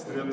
Good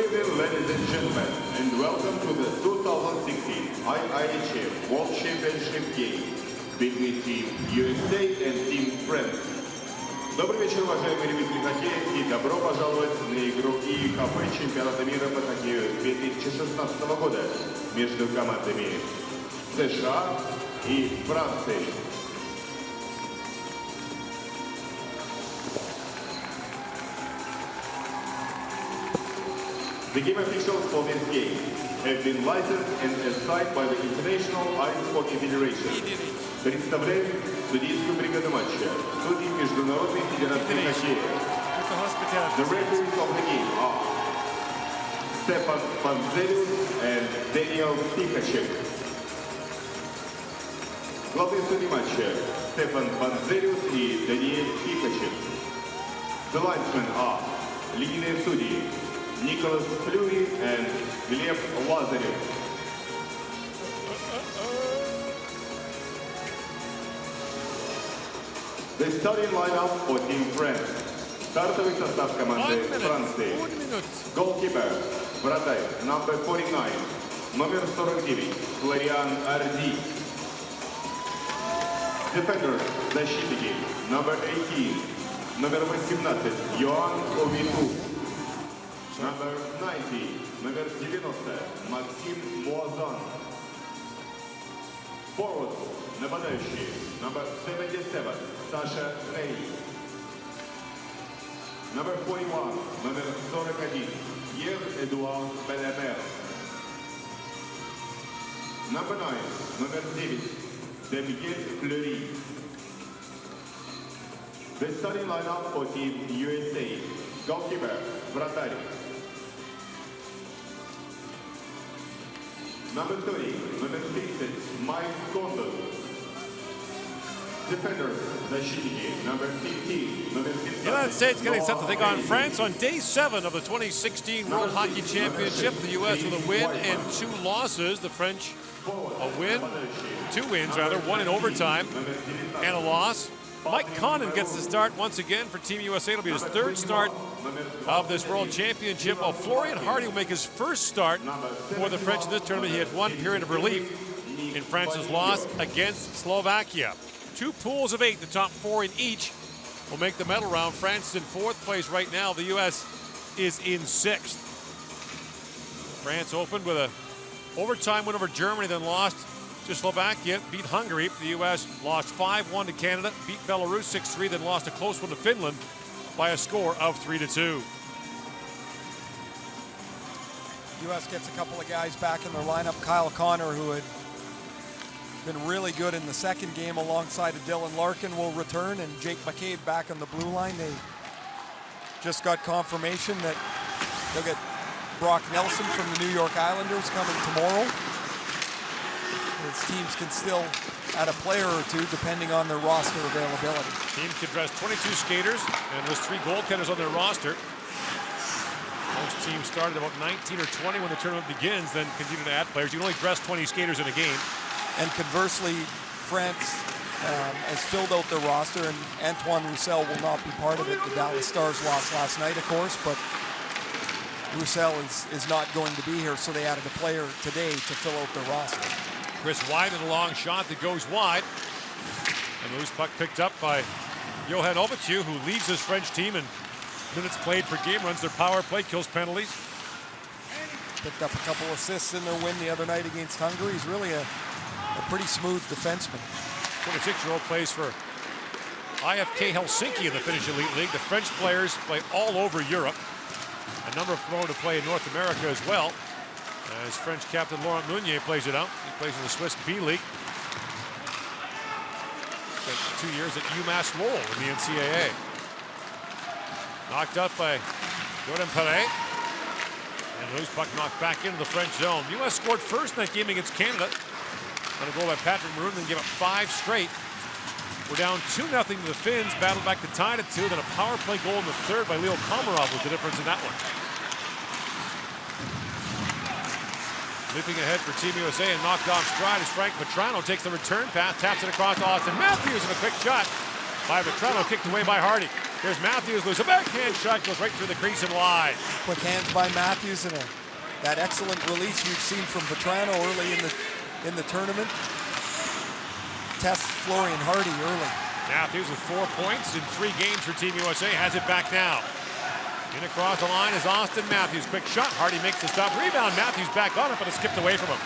evening, ladies and gentlemen, and welcome to the 2016 IIHF World Championship game between Team USA and Team France. Добрый вечер, уважаемые любители хоккея, и добро пожаловать на игру IIHF чемпионата мира по хоккею 2016 года между командами США и Франции. The game officials for this game have been licensed and assigned by the International Ice Hockey Federation. Представляем судейскую бригаду матча, судьи Международной Федерации хоккея. The referees of the game are Stefan Panzelius and Daniel Tikachek. Главные судьи матча Стефан Панзелиус и Даниэль Тикачек. The linesmen are линейные судьи Nicholas Fleury and Gleb Lazarev. The starting lineup for Team France. Стартовый состав команды Франции. Goalkeeper, вратарь, number 49, номер 49, Флориан Арди. Defenders, защитники, number 18, номер 18, Йоан Овиту. Number 90, номер 90, Максим Муазан. Forward, нападающий, number 77, Саша Рей. Number 41, номер 41, Пьер-Эдуард Белемер. Number 9, номер 9, Демьен Флeury. The starting lineup for Team USA. Goalkeeper, вратарь. Number 30, номер 30, Майк Кондон. Defenders, защитники, number 15, номер 15. The United States getting set to take on France on day 7 of the 2016 World Hockey Championship. The U.S. with a win and 2 losses. The French a win, 2 wins rather, 1 in overtime and a loss. Mike Condon gets the start once again for Team USA. It'll be his 3rd start of this World Championship. While Florian Hardy will make his 1st start for the French in this tournament. He had 1 period of relief in France's loss against Slovakia. 2 pools of 8, the top 4 in each will make the medal round. France is in 4th place right now. The U.S. is in 6th. France opened with an overtime win over Germany, then lost to Slovakia, beat Hungary. The U.S. lost 5-1 to Canada, beat Belarus 6-3, then lost a close one to Finland by a score of 3-2. U.S. gets a couple of guys back in their lineup. Kyle Connor, who had been really good in the second game alongside of Dylan Larkin, will return, and Jake McCabe back on the blue line. They just got confirmation that they'll get Brock Nelson from the New York Islanders coming tomorrow. His teams can still add a player or two depending on their roster availability. Teams could dress 22 skaters, and there's 3 goaltenders on their roster. Most teams start at about 19 or 20 when the tournament begins, then continue to add players. You can only dress 20 skaters in a game. And conversely, France has filled out their roster, and Antoine Roussel will not be part of it. The Dallas Stars lost last night, of course, but Roussel is not going to be here, so they added a player today to fill out their roster. Chris Wyden, a long shot that goes wide. And the loose puck picked up by Johan Ovitiu, who leads his French team in minutes played per game, runs their power play, kills penalties. Picked up a couple assists in their win the other night against Hungary. He's really a pretty smooth defenseman. 26-year-old plays for IFK Helsinki in the Finnish Elite League. The French players play all over Europe. A number of promoted to play in North America as well. As French captain Laurent Meunier plays it out. He plays in the Swiss B League. Spent 2 years at UMass Lowell in the NCAA. Knocked up by Jordan Perret. And loose puck knocked back into the French zone. U.S. scored first in that game against Canada on a goal by Patrick Maroon, then gave up 5 straight. We're down 2-0 to the Finns, battled back to tie it at 2, then a power play goal in the third by Leo Komarov was the difference in that one. Leaping ahead for Team USA and knocked off stride as Frank Vetrano takes the return pass, taps it across to Austin Matthews, and a quick shot by Vetrano, kicked away by Hardy. Here's Matthews, loose, a backhand shot, goes right through the crease and wide. Quick hands by Matthews, and that excellent release we've seen from Vetrano early in the tournament. Tests Florian Hardy early. Matthews with 4 points in 3 games for Team USA, has it back now. In across the line is Austin Matthews. Quick shot, Hardy makes the stop. Rebound, Matthews back on it, but it skipped away from him.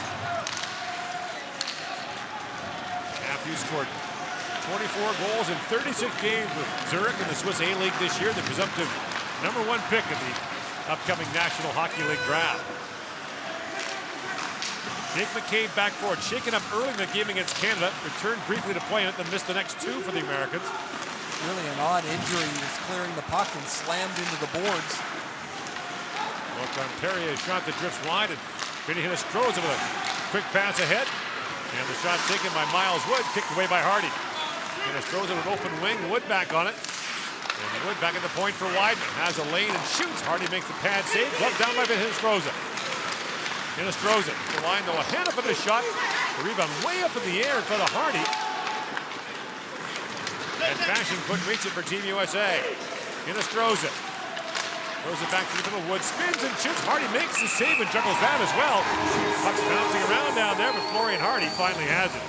Matthews scored 24 goals in 36 games with Zurich in the Swiss A-League this year. The presumptive #1 pick in the upcoming National Hockey League draft. Jake McCabe back forward, shaken up early in the game against Canada, returned briefly to play in it, then missed the next 2 for the Americans. Really an odd injury. He was clearing the puck and slammed into the boards. Look on Perrier's shot that drifts wide, and Vinny Hinostroza with a quick pass ahead. And the shot taken by Miles Wood, kicked away by Hardy. Hinostroza with an open wing, Wood back on it. And Wood back at the point for Wideman, has a lane and shoots. Hardy makes the pad save, gloved down by Hinostroza. Hinostroza, the line though, a hand up in the shot. The rebound way up in the air in front of Hardy. And Fashion couldn't reach it for Team USA. Hinostroza throws it back to the middle. Wood spins and shoots. Hardy makes the save and juggles that as well. Puck's bouncing around down there, but Florian Hardy finally has it.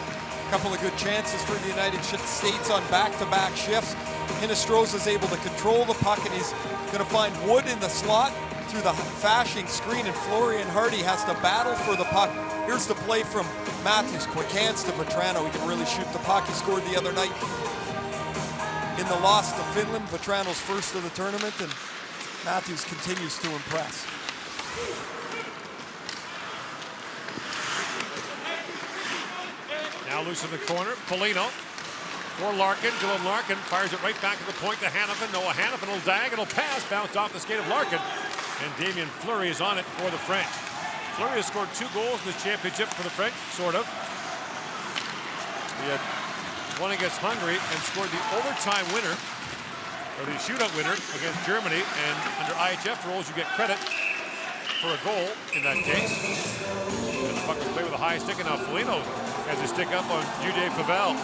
A couple of good chances for the United States on back-to-back shifts. Hinostroza is able to control the puck, and he's going to find Wood in the slot through the Fashing screen, and Florian Hardy has to battle for the puck. Here's the play from Matthews. Quick hands to Vetrano. He can really shoot the puck. He scored the other night in the loss to Finland. Vetrano's first of the tournament, and Matthews continues to impress. Now loose in the corner, Polino for Larkin. Dylan Larkin fires it right back to the point to Hanifin. Noah Hanifin will diagonal pass, bounced off the skate of Larkin. And Damien Fleury is on it for the French. Fleury has scored 2 goals in the championship for the French, sort of. He had one against Hungary and scored the overtime winner, or the shootout winner against Germany. And under IIHF rules, you get credit for a goal in that case. And the puck was played with a high stick, and now Foligno has a stick up on Jude Favel.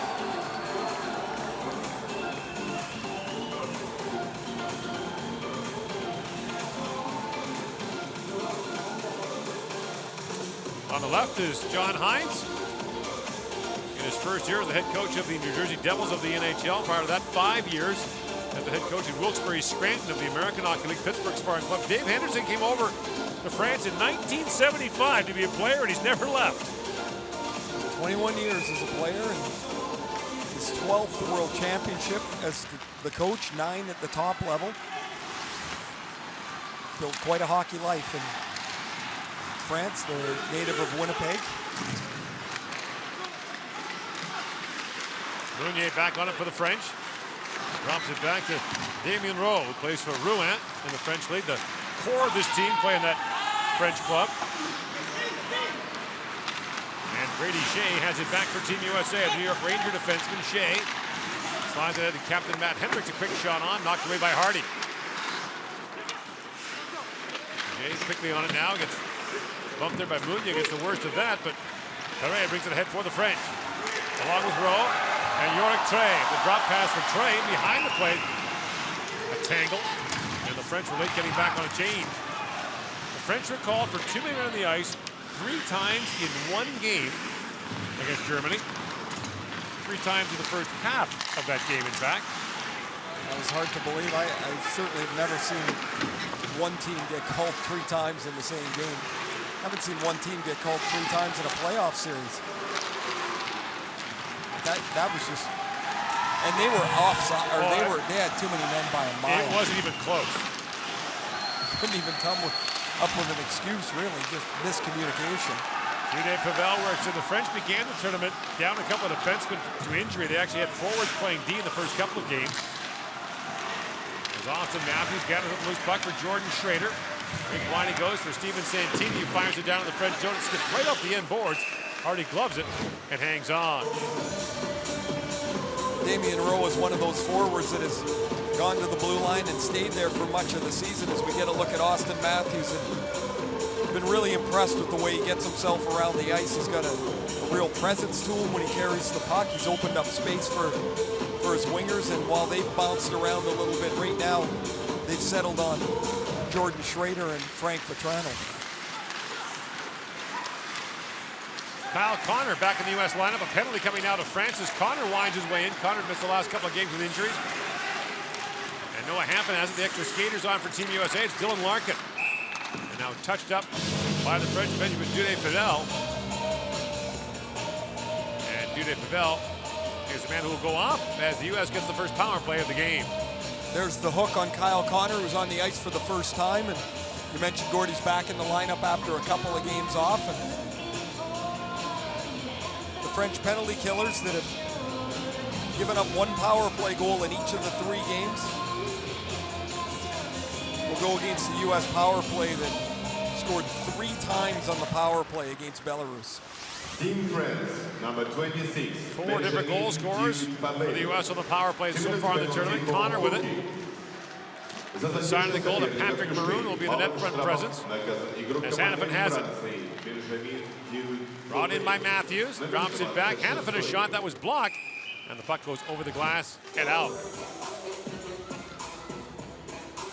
On the left is John Hines. In his first year as the head coach of the New Jersey Devils of the NHL. Prior to that, 5 years as the head coach in Wilkes-Barre Scranton of the American Hockey League, Pittsburgh's foreign club. Dave Henderson came over to France in 1975 to be a player, and he's never left. 21 years as a player, and his 12th World Championship as the coach, 9 at the top level. Built quite a hockey life, and France, the native of Winnipeg. Meunier back on it for the French. Drops it back to Damien Rowe, who plays for Rouen in the French league. The core of this team playing that French club. And Brady Shea has it back for Team USA. A New York Ranger defenseman, Shea. Slides it ahead to Captain Matt Hendricks. A quick shot on, knocked away by Hardy. Shea quickly on it now. Gets bumped there by Meunier. Gets the worst of that, but Perret brings it ahead for the French. Along with Rowe. And Yorick Trey, the drop pass for Trey behind the plate. A tangle, and the French were late getting back on a change. The French were called for 2 men on the ice 3 times in one game against Germany. 3 times in the first half of that game, in fact. That was hard to believe. I certainly have never seen one team get called 3 times in the same game. I haven't seen one team get called 3 times in a playoff series. That was just, and they were offside, or they had too many men by a mile. It wasn't even close. Couldn't even come up with an excuse, really, just miscommunication. Jude Favel works in. The French began the tournament down a couple of defensemen to injury. They actually had forwards playing D in the first couple of games. As Austin Matthews got a loose puck for Jordan Schrader. Big line he goes for Steven Santini, who fires it down in the French zone. It skips right off the end boards. Hardy gloves it and hangs on. Damien Rowe is one of those forwards that has gone to the blue line and stayed there for much of the season. As we get a look at Austin Matthews, and been really impressed with the way he gets himself around the ice. He's got a real presence to him when he carries the puck. He's opened up space for his wingers, and while they've bounced around a little bit right now, they've settled on Jordan Schrader and Frank Vetrano. Kyle Connor back in the U.S. lineup. A penalty coming out of Francis. Connor winds his way in. Connor missed the last couple of games with injuries. And Noah Hampton has it. The extra skaters on for Team USA. It's Dylan Larkin. And now touched up by the French Benjamin Dudé-Fidel. And Dudé-Fidel is the man who will go off as the U.S. gets the first power play of the game. There's the hook on Kyle Connor, who's on the ice for the first time. And you mentioned Gordy's back in the lineup after a couple of games off. And French penalty killers that have given up 1 power play goal in each of the 3 games will go against the U.S. power play that scored 3 times on the power play against Belarus. Team France, number 26. 4 different goal scorers for the U.S. on the power play so far in the tournament. Connor with it. The sign of the goal to Patrick Maroon will be the net front presence, as Hannafin has it. Brought in by Matthews, drops it back. Hannafin a shot that was blocked, and the puck goes over the glass and out.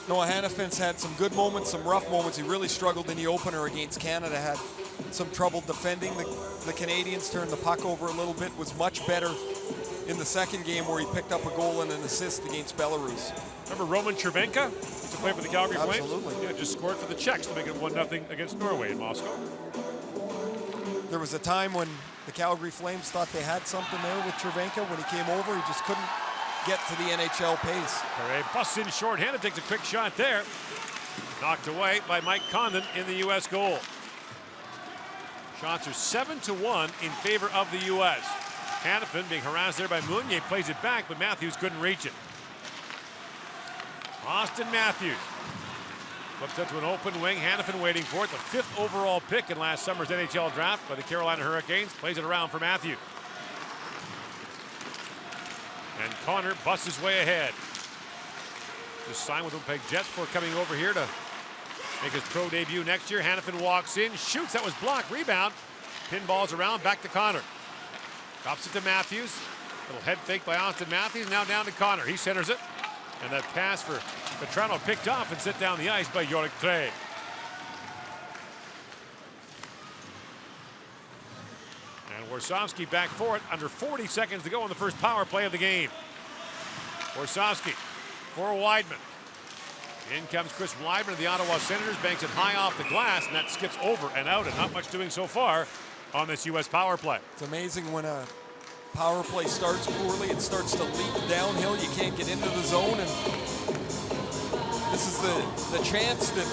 Noah Hannafin's had some good moments, some rough moments. He really struggled in the opener against Canada, had some trouble defending. The Canadians turned the puck over a little bit, was much better in the second game where he picked up a goal and an assist against Belarus. Remember Roman Chervenka to play for the Calgary Flames? Absolutely. Yeah, just scored for the Czechs to make it 1-0 against Norway in Moscow. There was a time when the Calgary Flames thought they had something there with Chervenka. When he came over, he just couldn't get to the NHL pace. Perret busts in shorthanded, takes a quick shot there. Knocked away by Mike Condon in the U.S. goal. Shots are 7-1 in favor of the U.S. Hannafin being harassed there by Meunier, plays it back, but Matthews couldn't reach it. Austin Matthews flips it to an open wing. Hannafin waiting for it. The 5th overall pick in last summer's NHL draft by the Carolina Hurricanes. Plays it around for Matthews. And Connor busts his way ahead. Just signed with Winnipeg Jets before coming over here to make his pro debut next year. Hannafin walks in, shoots. That was blocked. Rebound. Pinballs around. Back to Connor. Drops it to Matthews. Little head fake by Austin Matthews. Now down to Connor. He centers it. And that pass for Vetrano picked off and set down the ice by Yorick Trey. And Warsawski back for it. Under 40 seconds to go on the first power play of the game. Warsawski for Weidman. In comes Chris Weidman of the Ottawa Senators. Banks it high off the glass, and that skips over and out, and not much doing so far on this U.S. power play. It's amazing when a power play starts poorly, it starts to leap downhill. You can't get into the zone, and this is the chance that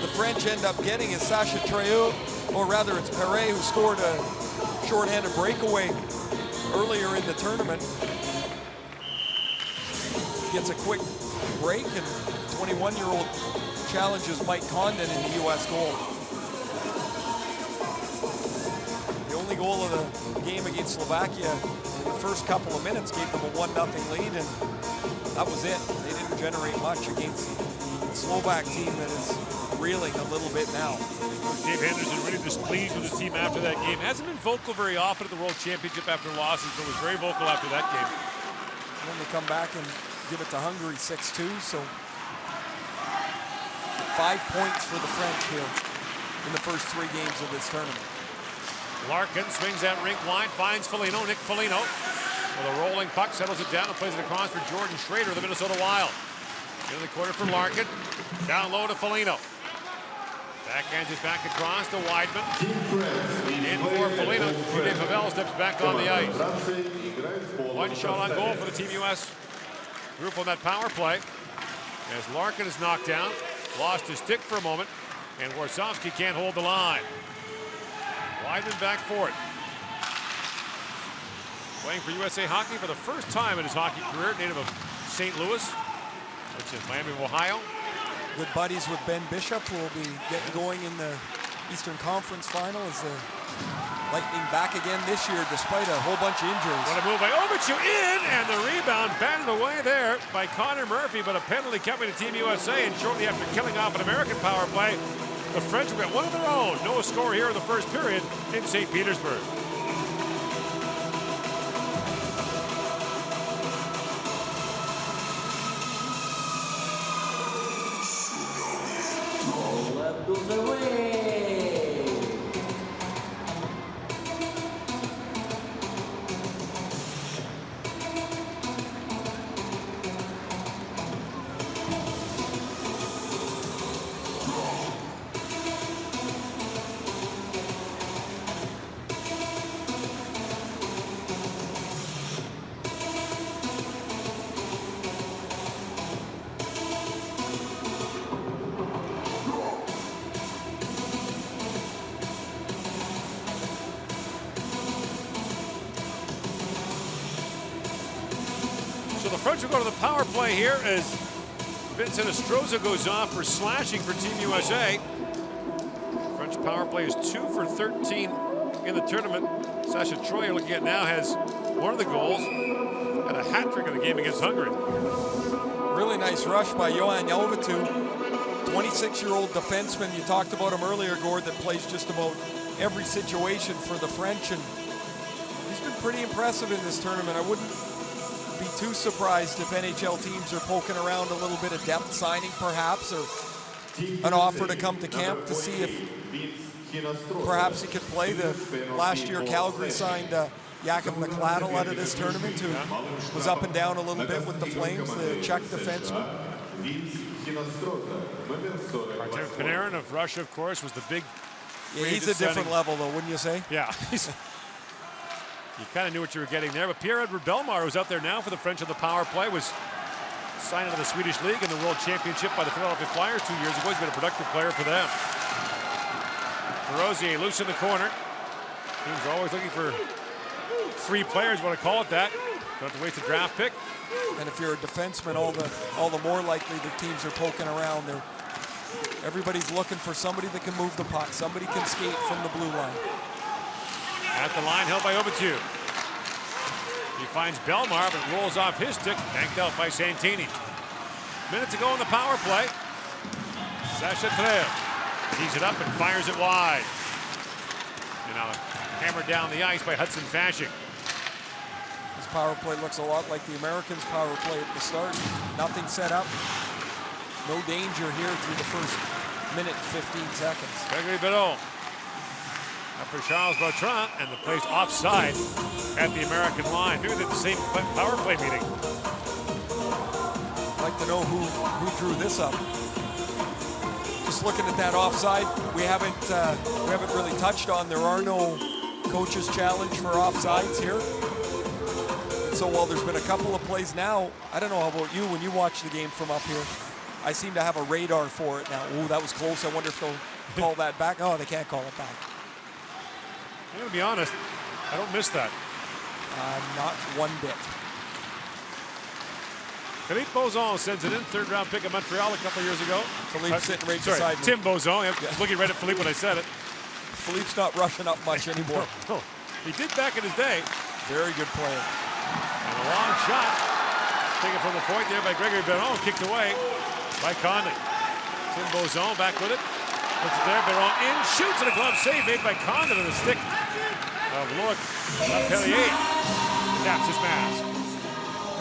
the French end up getting is Sacha Treu, or rather it's Perret, who scored a shorthanded breakaway earlier in the tournament. Gets a quick break, and 21-year-old challenges Mike Condon in the U.S. goal. The only goal of the game against Slovakia in the first couple of minutes gave them a 1-0 lead, and that was it. They didn't generate much against the Slovak team that is reeling a little bit now. Dave Henderson really displeased with his team after that game. Hasn't been vocal very often at the World Championship after losses, but was very vocal after that game. And then they come back and give it to Hungary 6-2, so 5 points for the French here in the first 3 games of this tournament. Larkin swings that rink line, finds Foligno, Nick Foligno. With a rolling puck, settles it down and plays it across for Jordan Schrader of the Minnesota Wild. In the corner for Larkin, down low to Foligno. Backhands it back across to Weidman. In for Foligno. Jimmy Pavel steps back on the ice. 1 shot on goal for the Team US group on that power play. As Larkin is knocked down, lost his stick for a moment, and Warsawski can't hold the line. Weidman back for it. Playing for USA Hockey for the first time in his hockey career, native of St. Louis, which is Miami, Ohio. Good buddies with Ben Bishop, who will be getting going in the Eastern Conference Final as the Lightning back again this year despite a whole bunch of injuries. What a move by Ovichu in, and the rebound batted away there by Connor Murphy, but a penalty coming to Team USA, and shortly after killing off an American power play, the French will get one of their own. No score here in the first period in St. Petersburg. French will go to the power play here as Vincent Estroza goes off for slashing for Team USA. French power play is 2 for 13 in the tournament. Sacha Treu, you're looking at now, has one of the goals and a hat trick in the game against Hungary. Really nice rush by Johan Jovetu, 26-year-old defenseman. You talked about him earlier, Gord, that plays just about every situation for the French, and he's been pretty impressive in this tournament. I wouldn't be too surprised if NHL teams are poking around a little bit of depth signing perhaps, or an offer to come to camp to see if perhaps he could play. The last year Calgary signed Jakub McLadel out of this tournament, who was up and down a little bit with the Flames, the Czech defenseman. Artem Panarin of Russia, of course, was the big... Yeah, he's a different level though, wouldn't you say? Yeah. You kind of knew what you were getting there, but Pierre-Edouard Bellemare, who's out there now for the French on the power play, was signed into the Swedish League in the World Championship by the Philadelphia Flyers 2 years ago. He's been a productive player for them. Rosier loose in the corner. Teams are always looking for free players, want to call it that. Don't have to waste a draft pick. And if you're a defenseman, all the more likely the teams are poking around. Everybody's looking for somebody that can move the puck, somebody can skate from the blue line. At the line, held by Ovitu. He finds Bellemare, but rolls off his stick, banked out by Santini. Minutes ago in the power play, Sacha Treu tees it up and fires it wide. And now hammered down the ice by Hudson Fasching. This power play looks a lot like the Americans' power play at the start. Nothing set up. No danger here through the first minute and 15 seconds. Gregory Bedot up for Charles Bertrand, and the play's offside at the American line. Maybe they're the same power play meeting. I'd like to know who drew this up. Just looking at that offside, we haven't really touched on. There are no coaches' challenge for offsides here. And so while there's been a couple of plays now, I don't know how about you when you watch the game from up here. I seem to have a radar for it now. Ooh, that was close. I wonder if they'll call that back. Oh, they can't call it back. I'm going to be honest, I don't miss that. Not one bit. Philippe Bozon sends it in, third-round pick of Montreal a couple years ago. Philippe sitting right beside me. Tim Bozon. I'm looking right at Philippe when I said it. Philippe's not rushing up much anymore. No, he did back in his day. Very good player. And a long shot. Taken from the point there by Gregory Baron. Kicked away by Condon. Tim Bozon back with it. Puts it there. Baron in. Shoots, and a glove save made by Condon on the stick of Loic Laperriere. Taps his mask.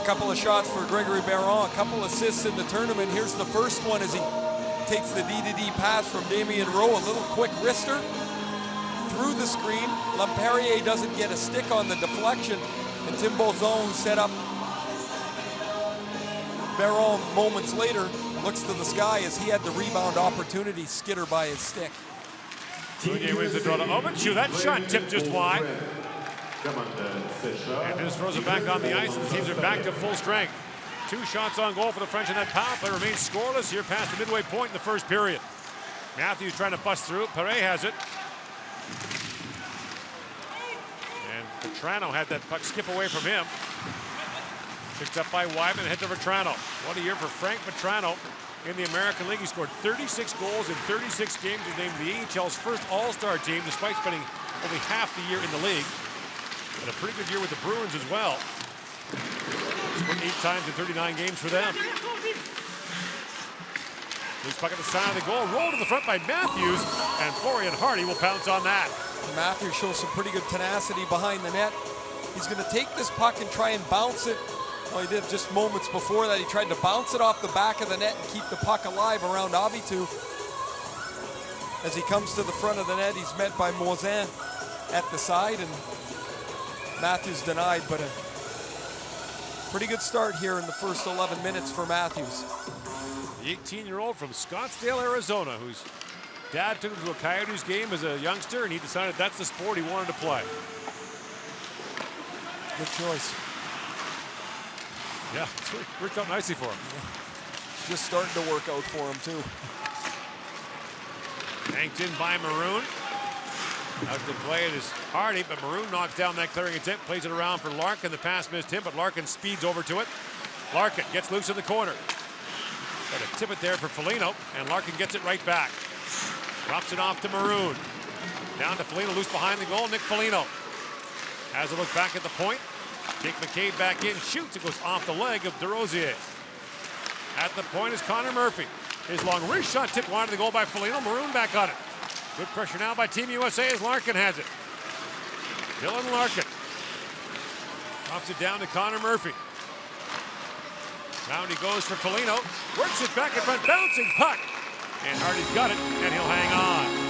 A couple of shots for Gregory Baron. A couple assists in the tournament. Here's the first one as he takes the D-to-D pass from Damien Rowe. A little quick wrister through the screen. Laperriere doesn't get a stick on the deflection. And Tim Bozon set up Baron moments later. Looks to the sky as he had the rebound opportunity. Skitter by his stick. Lugier wins the draw to Ovic. That shot tipped just wide. And just throws it back on the ice, and the teams are back to full strength. 2 shots on goal for the French, and that power play remains scoreless here past the midway point in the first period. Matthews trying to bust through. Perret has it. And Vetrano had that puck skip away from him. Picked up by Wyman, head to Vetrano. What a year for Frank Vetrano in the American League. He scored 36 goals in 36 games. He named the AHL's first All-Star team, despite spending only half the year in the league. And a pretty good year with the Bruins as well. Scored 8 times in 39 games for them. Loose puck at the side of the goal. Rolled to the front by Matthews. And Florian Hardy will pounce on that. Matthews shows some pretty good tenacity behind the net. He's going to take this puck and try and bounce it. Well, he did just moments before that. He tried to bounce it off the back of the net and keep the puck alive around Avitu. As he comes to the front of the net, he's met by Moisin at the side, and Matthews denied, but a pretty good start here in the first 11 minutes for Matthews. The 18-year-old from Scottsdale, Arizona, whose dad took him to a Coyotes game as a youngster, and he decided that's the sport he wanted to play. Good choice. Yeah, it's worked out nicely for him. Just starting to work out for him, too. Banked in by Maroon. Out to play it is Hardy, but Maroon knocks down that clearing attempt, plays it around for Larkin. The pass missed him, but Larkin speeds over to it. Larkin gets loose in the corner. Got to tip it there for Foligno, and Larkin gets it right back. Drops it off to Maroon. Down to Foligno, loose behind the goal. Nick Foligno has a look back at the point. Jake McCabe back in, shoots. It goes off the leg of DeRosier. At the point is Connor Murphy. His long wrist shot tipped wide of the goal by Foligno. Maroon back on it. Good pressure now by Team USA as Larkin has it. Dylan Larkin drops it down to Connor Murphy. Round he goes for Foligno. Works it back in front, bouncing puck. And Hardy's got it, and he'll hang on.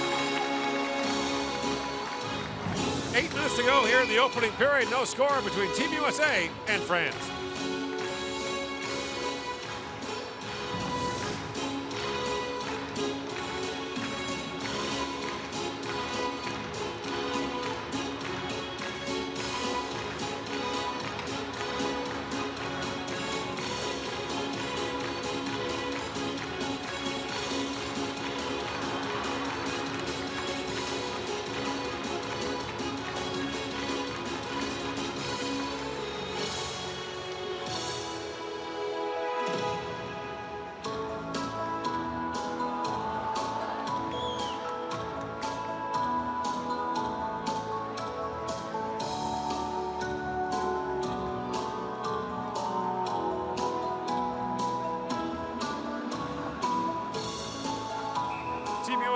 8 minutes to go here in the opening period. No score between Team USA and France.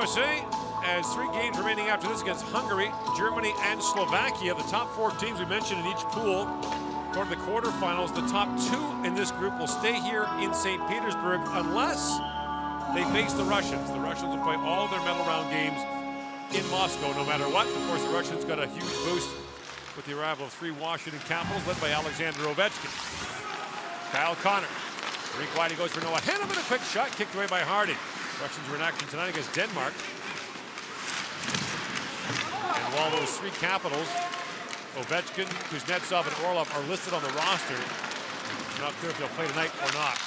USA has 3 games remaining after this against Hungary, Germany, and Slovakia. The top 4 teams we mentioned in each pool go to the quarterfinals. The top 2 in this group will stay here in St. Petersburg unless they face the Russians. The Russians will play all their medal round games in Moscow no matter what. Of course, the Russians got a huge boost with the arrival of 3 Washington Capitals led by Alexander Ovechkin. Kyle Connor. Rink wide, he goes for Noah Hanneman. A quick shot kicked away by Hardy. Russians were in action tonight against Denmark. And while those 3 Capitals, Ovechkin, Kuznetsov, and Orlov are listed on the roster, it's not clear if they'll play tonight or not.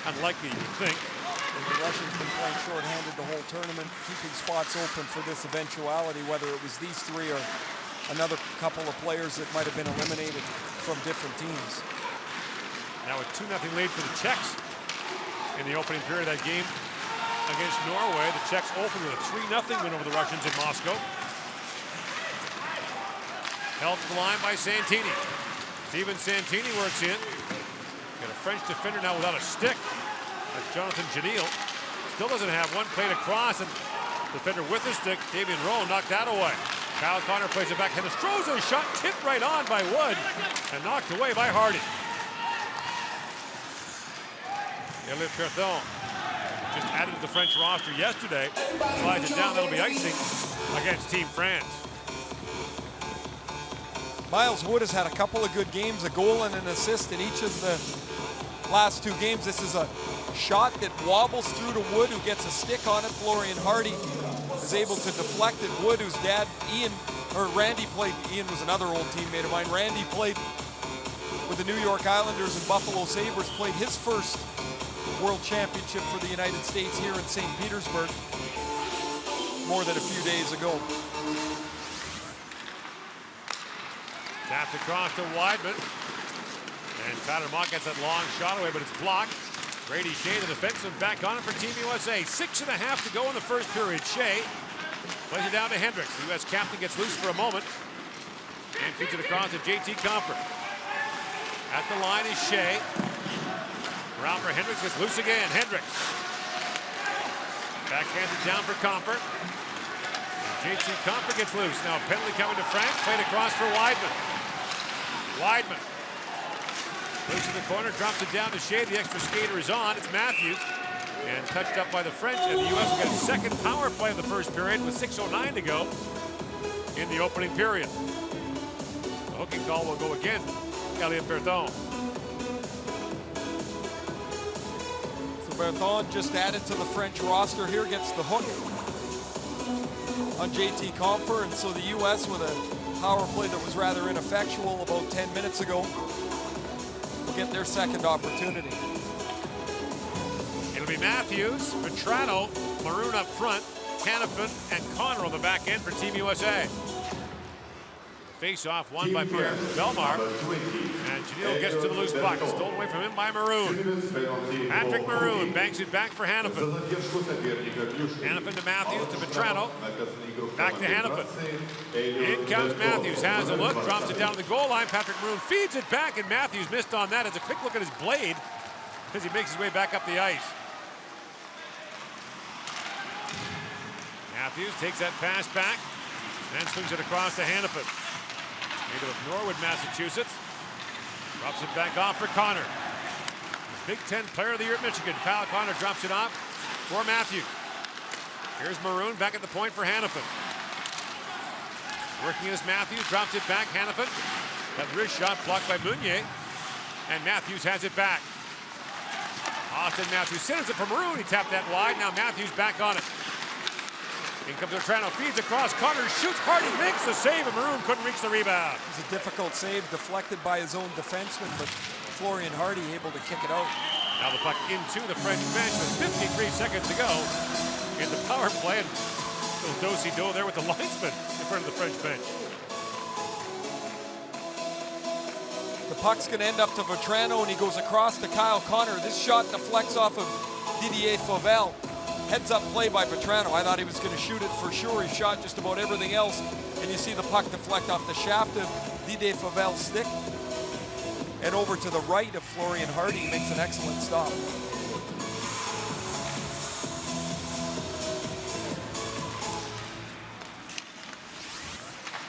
unlikely, you think. And the Russians been playing short-handed the whole tournament, keeping spots open for this eventuality, whether it was these three or another couple of players that might have been eliminated from different teams. Now a 2-0 lead for the Czechs in the opening period of that game against Norway. The Czechs opened with a 3-0 win over the Russians in Moscow. Held to the line by Santini. Steven Santini works in. Got a French defender now without a stick. That's Jonathan Janil. Still doesn't have one, played across, and defender with a stick. Damien Rowe knocked that away. Kyle Connor plays it back. Hinostroza shot tipped right on by Wood and knocked away by Hardy. Elliot Perthon, just added to the French roster yesterday, slides it down. That'll be icing against Team France. Miles Wood has had a couple of good games, a goal and an assist in each of the last two games. This is a shot that wobbles through to Wood, who gets a stick on it. Florian Hardy is able to deflect it. Wood, whose dad, Randy played, Ian was another old teammate of mine. Randy played with the New York Islanders and Buffalo Sabres, played his first World Championship for the United States here in St. Petersburg more than a few days ago. Tapped across to Weidman. And Tyler Mock gets that long shot away, but it's blocked. Brady Shea, the defenseman, back on it for Team USA. 6.5 to go in the first period. Shea plays it down to Hendricks. The U.S. captain gets loose for a moment and feeds it across to J.T. Comfort. At the line is Shea. Around for Hendricks, gets loose again. Hendricks. Backhands it down for Comfort. J.T. Comfort gets loose. Now a penalty coming to France. Played across for Weidman. Weidman. Loose in the corner, drops it down to Shea. The extra skater is on. It's Matthews. And touched up by the French. And the U.S. will get a second power play of the first period with 6:09 to go in the opening period. The hooking call will go against Elliot Berthon. So Berthon just added to the French roster here, gets the hook on J.T. Comfort. And so the U.S. with a power play that was rather ineffectual about 10 minutes ago will get their second opportunity. It'll be Matthews, Vetrano, Maroon up front, Hanifin, and Connor on the back end for Team USA. Face-off won by Pierre Belmar, and Janil gets to the loose puck. Stolen away from him by Maroon. Patrick Maroon banks it back for Hanifin. Hanifin to Matthews, to Vetrano. Back to Hanifin. In comes Matthews, has a look, drops it down to the goal line. Patrick Maroon feeds it back, and Matthews missed on that. As a quick look at his blade as he makes his way back up the ice. Matthews takes that pass back and swings it across to Hanifin. Native of Norwood, Massachusetts. Drops it back off for Connor. Big Ten Player of the Year at Michigan. Kyle Connor drops it off for Matthews. Here's Maroon back at the point for Hanifin. Working as Matthews, drops it back. Hanifin. That wrist shot blocked by Meunier. And Matthews has it back. Austin Matthews centers it for Maroon. He tapped that wide. Now Matthews back on it. In comes Vetrano, feeds across, Connor shoots, Hardy makes the save, and Maroon couldn't reach the rebound. It's a difficult save, deflected by his own defenseman, but Florian Hardy able to kick it out. Now the puck into the French bench with 53 seconds to go in the power play, and little do-si-do there with the linesman in front of the French bench. The puck's gonna end up to Vetrano, and he goes across to Kyle Connor. This shot deflects off of Didier Fauvel. Heads up play by Vetrano. I thought he was going to shoot it for sure. He shot just about everything else. And you see the puck deflect off the shaft of Didier Fauvel's stick. And over to the right of Florian Hardy. He makes an excellent stop.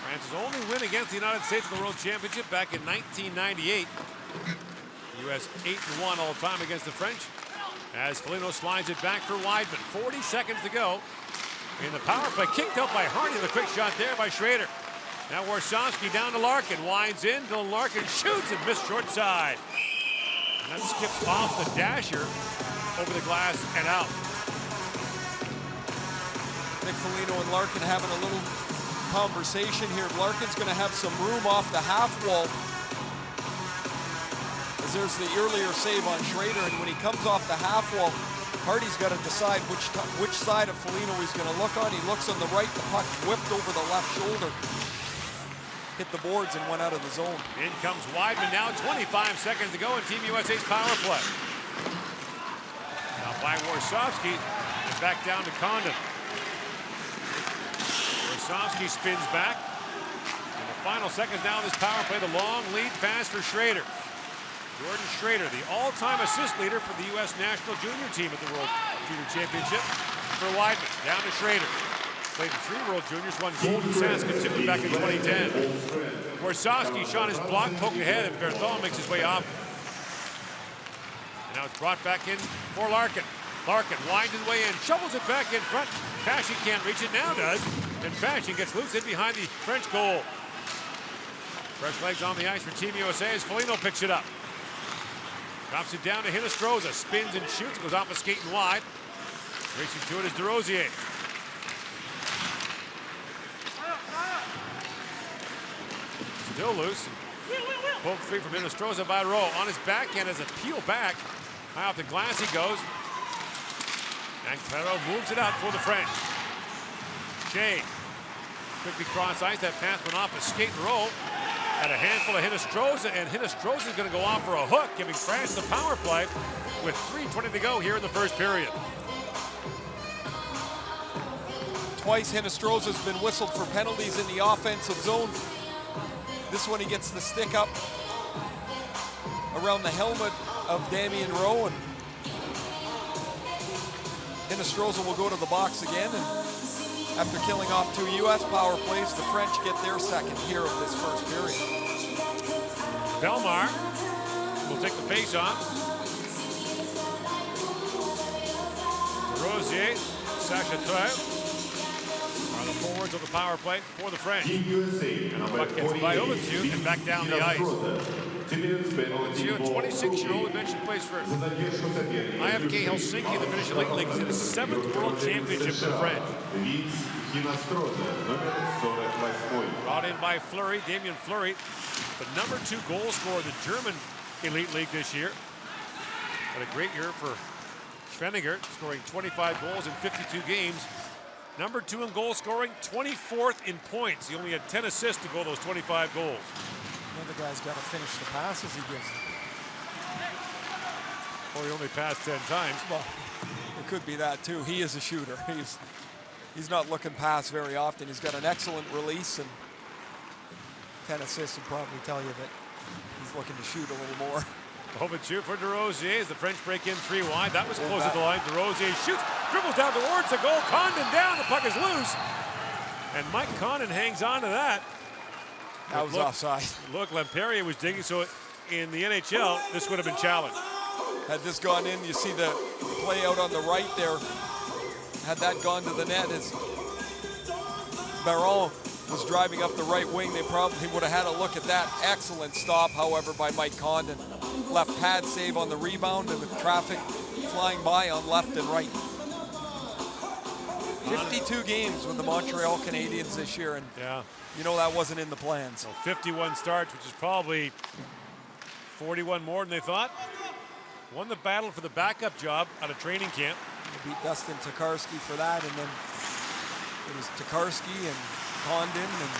France's only win against the United States in the World Championship back in 1998. U.S. 8-1 all time against the French. As Foligno slides it back for Weidman. 40 seconds to go in the power play. Kicked out by Hardy. The quick shot there by Schrader. Now Warsawski down to Larkin. Winds in to Larkin. Shoots and missed short side. And that skips off the dasher over the glass and out. Nick Foligno and Larkin having a little conversation here. Larkin's going to have some room off the half wall. as there's the earlier save on Schrader, and when he comes off the half wall, Hardy's got to decide which side of Foligno he's going to look on. He looks on the right, the puck whipped over the left shoulder, hit the boards and went out of the zone. In comes Weidman now, 25 seconds to go in Team USA's power play. Now by Warsofsky, and back down to Condon. Warsofsky spins back. In the final seconds now of this power play, the long lead pass for Schrader. Jordan Schrader, the all-time assist leader for the U.S. national junior team at the World Junior Championship. For Weidman, down to Schrader. Played in 3 World Juniors, won gold in Saskatoon back in 2010. Warsofsky shot his block, poked ahead, and Berthon makes his way off. And now it's brought back in for Larkin. Larkin winds his way in, shovels it back in front. Fasching can't reach it, now does. And Fasching gets loose in behind the French goal. Fresh legs on the ice for Team USA as Foligno picks it up. Drops it down to Hinostroza, spins and shoots, goes off a skate and wide. Racing to it is DeRosier. Still loose. Poke free from Hinostroza by Rowe. On his backhand as a peel back. High off the glass he goes. And Claro moves it out for the French. Shea quickly cross ice. That pass went off a skate and roll. Had a handful of Hinostroza, and Hinostroza is going to go off for a hook, giving France the power play with 3:20 to go here in the first period. Twice Hinostroza's been whistled for penalties in the offensive zone. This one he gets the stick up around the helmet of Damien Rowe, and Hinostroza will go to the box again. And after killing off 2 U.S. power plays, the French get their second here of this first period. Belmar will take the face on. Rosier, Sacha Treuil are the forwards of the power play for the French. Puck gets by Ovechkin and back down the ice. Ovechkin, 26-year-old, who mentioned plays for IFK Helsinki in the Finnish Elite League. He's in his 7th World Championship for the French. Brought in by Fleury, Damien Fleury, the #2 goal scorer in the German Elite League this year. Had a great year for Schwenninger, scoring 25 goals in 52 games. #2 in goal scoring, 24th in points. He only had 10 assists to go those 25 goals. The guy's got to finish the passes he gives them. Or he only passed 10 times. Well, it could be that too. He is a shooter. He's not looking past very often. He's got an excellent release, and 10 assists would probably tell you that he's looking to shoot a little more. Ovechkin for DeRosier as the French break in 3 wide. That was close to the line. DeRosier shoots, dribbles down towards the goal. Condon down, the puck is loose. And Mike Condon hangs on to that. That was offside. Look, Lampere was digging, so in the NHL, this would have been challenged. Had this gone in, you see the play out on the right there. Had that gone to the net, as Baron was driving up the right wing, they probably would have had a look at that. Excellent stop, however, by Mike Condon. Left pad save on the rebound, and with traffic flying by on left and right. 52 games with the Montreal Canadiens this year, and you know that wasn't in the plans. So 51 starts, which is probably 41 more than they thought. Won the battle for the backup job out of training camp. They beat Dustin Tokarski for that, and then it was Tokarski and Condon and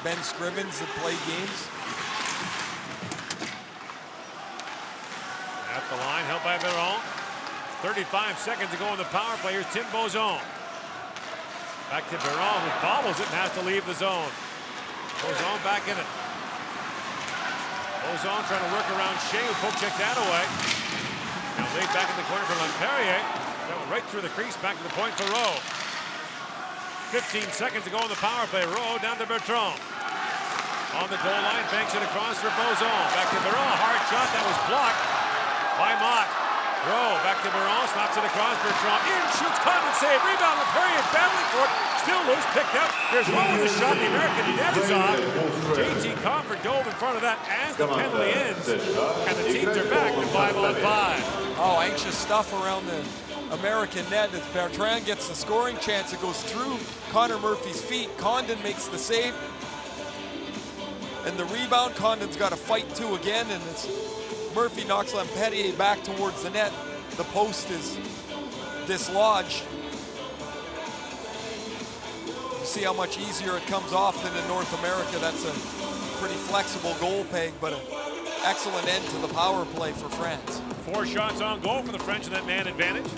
Ben Scrivens that played games. At the line, held by Baron. 35 seconds to go in the power play. Here's Tim Bozon. Back to Baron, who bobbles it and has to leave the zone. Bozon back in it. Bozon trying to work around Shea, who poke checked that away. Now laid back in the corner for Lampere. That went right through the crease, back to the point for Rowe. 15 seconds to go in the power play. Rowe down to Bertrand. On the goal line, banks it across for Bozon. Back to Baron, hard shot, that was blocked by Mott. Rowe back to Baron, snaps it across Bertrand. In, shoots, Condon save, rebound, Lampere battling for it. Still loose, picked up. Here's Rowe with a shot, the American net is off. JT Compher dove in front of that as the penalty ends. And the teams are back to 5-on-5. Oh, anxious stuff around the American net as Bertrand gets the scoring chance. It goes through Connor Murphy's feet. Condon makes the save. And the rebound, Condon's got to fight too again, and it's Murphy knocks Lampetia back towards the net. The post is dislodged. You see how much easier it comes off than in North America. That's a pretty flexible goal peg, but an excellent end to the power play for France. 4 shots on goal for the French in that man advantage.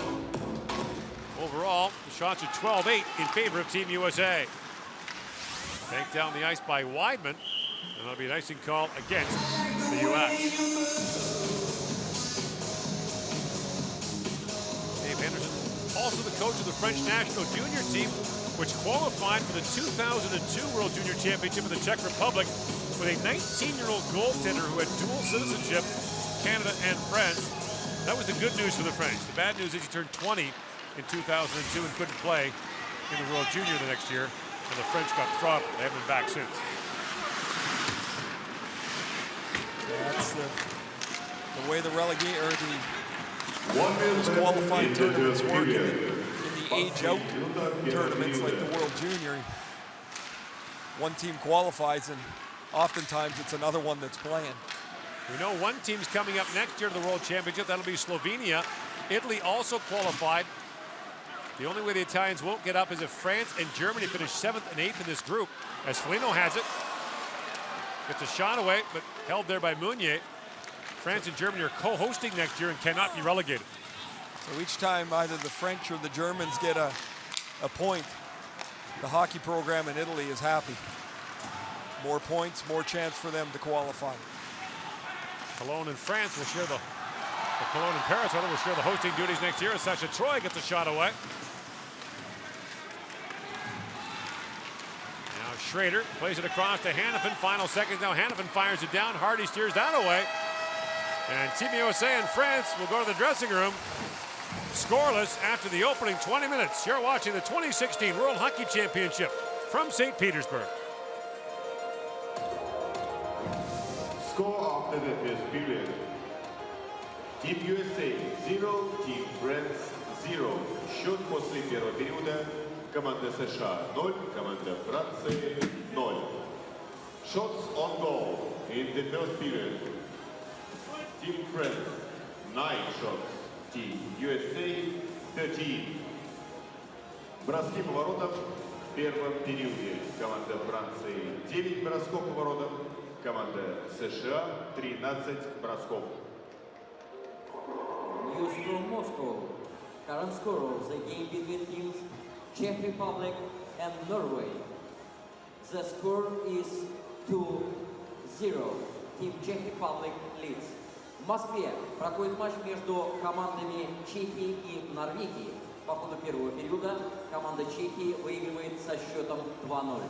Overall, the shots are 12-8 in favor of Team USA. Banked down the ice by Weidman, and that'll be an icing call against the U.S. Dave Henderson, also the coach of the French national junior team, which qualified for the 2002 World Junior Championship in the Czech Republic with a 19-year-old goaltender who had dual citizenship, Canada and France. That was the good news for the French. The bad news is he turned 20 in 2002 and couldn't play in the World Junior the next year, and the French got throttled. They haven't been back since. That's the way the relegate or the qualifying tournaments work in the age-out tournaments like the World Junior. One team qualifies, and oftentimes it's another one that's playing. We know one team's coming up next year to the World Championship. That'll be Slovenia. Italy also qualified. The only way the Italians won't get up is if France and Germany finish 7th and 8th in this group, as Foligno has it. Gets a shot away, but held there by Meunier. France and Germany are co-hosting next year and cannot be relegated. So each time either the French or the Germans get a point, the hockey program in Italy is happy. More points, more chance for them to qualify. Cologne and France will share Cologne and Paris will share the hosting duties next year as Sasha Troy gets a shot away. Now Schrader plays it across to Hannafin. Final seconds now. Hannafin fires it down. Hardy steers that away. And Team USA and France will go to the dressing room scoreless after the opening 20 minutes. You're watching the 2016 World Hockey Championship from St. Petersburg. Score after the first period. Team USA 0, Team France 0. Счет после первого периода. Команда США 0, команда Франции 0. Shots on goal in the first period. Team France 9 shots. Team USA 13. Броски по воротам в первом периоде. Команда Франции 9 бросков по воротам. Команда США 13 бросков. News from Moscow. Current score of the game between teams Czech Republic and Norway. The score is 2-0. Team Czech Republic leads. В Москве проходит матч между командами Чехии и Норвегии. По ходу первого периода команда Чехии выигрывает со счетом 2-0.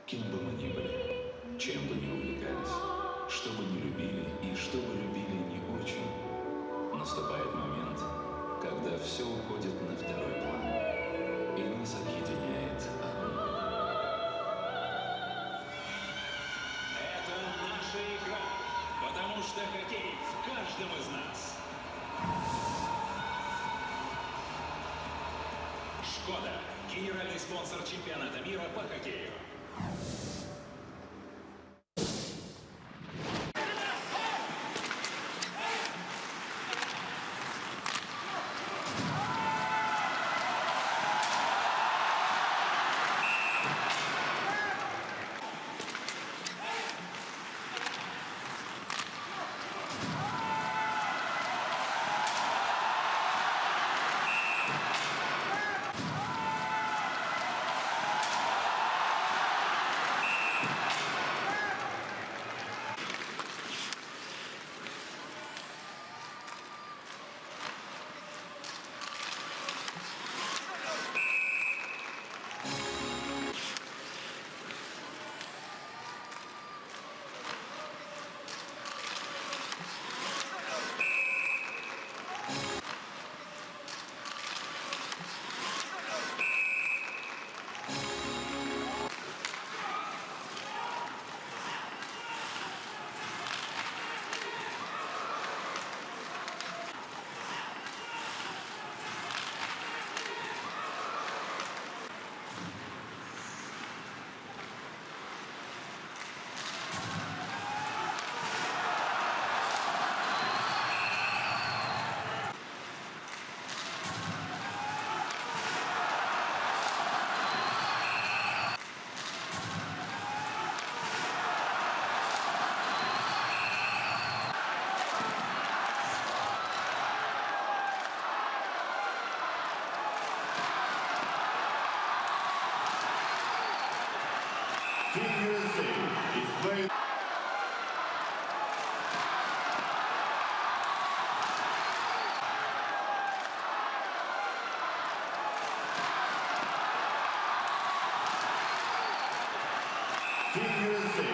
Кем бы мы ни были, чем бы ни увлекались, что бы ни любили и что бы любили не очень, наступает момент, когда все уходит на второй план, и нас объединяет одно. Это наша игра, потому что хоккей в каждом из нас. Шкода, генеральный спонсор чемпионата мира по хоккею. Team USA is playing. Team USA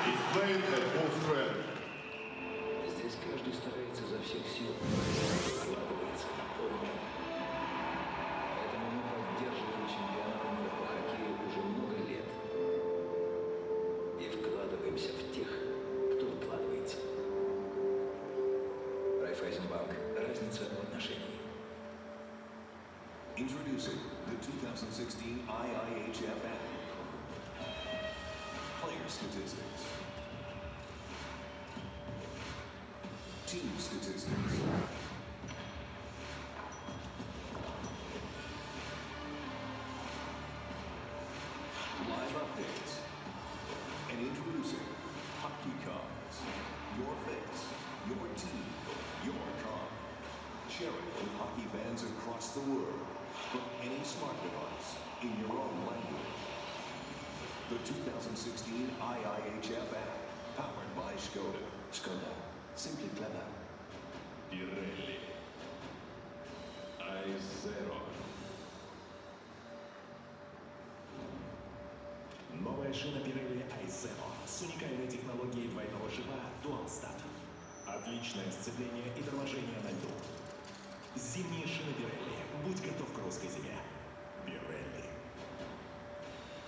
is playing at full strength. Здесь каждый старается изо всех сил, вкладывается полностью. Поэтому мы поддерживаем чемпионат мира по хоккею уже много лет. И вкладываемся в тех, кто вкладывается. Райффайзенбанк. Разница в отношении. Introducing the 2016 IIHF Anthem. Player statistics. Team statistics. Live updates. And introducing Hockey Cards. Your face, your team, your card. Share it with hockey fans across the world from any smart device in your own language. The 2016 IIHF app, powered by Skoda. Skoda. Simply clever. Pirelli. I0. Новая шина Pirelli I0 с уникальной технологией двойного шипа Dual Stat. Отличное сцепление и торможение на льду. Зимние шины Pirelli. Будь готов к русской зиме. Pirelli.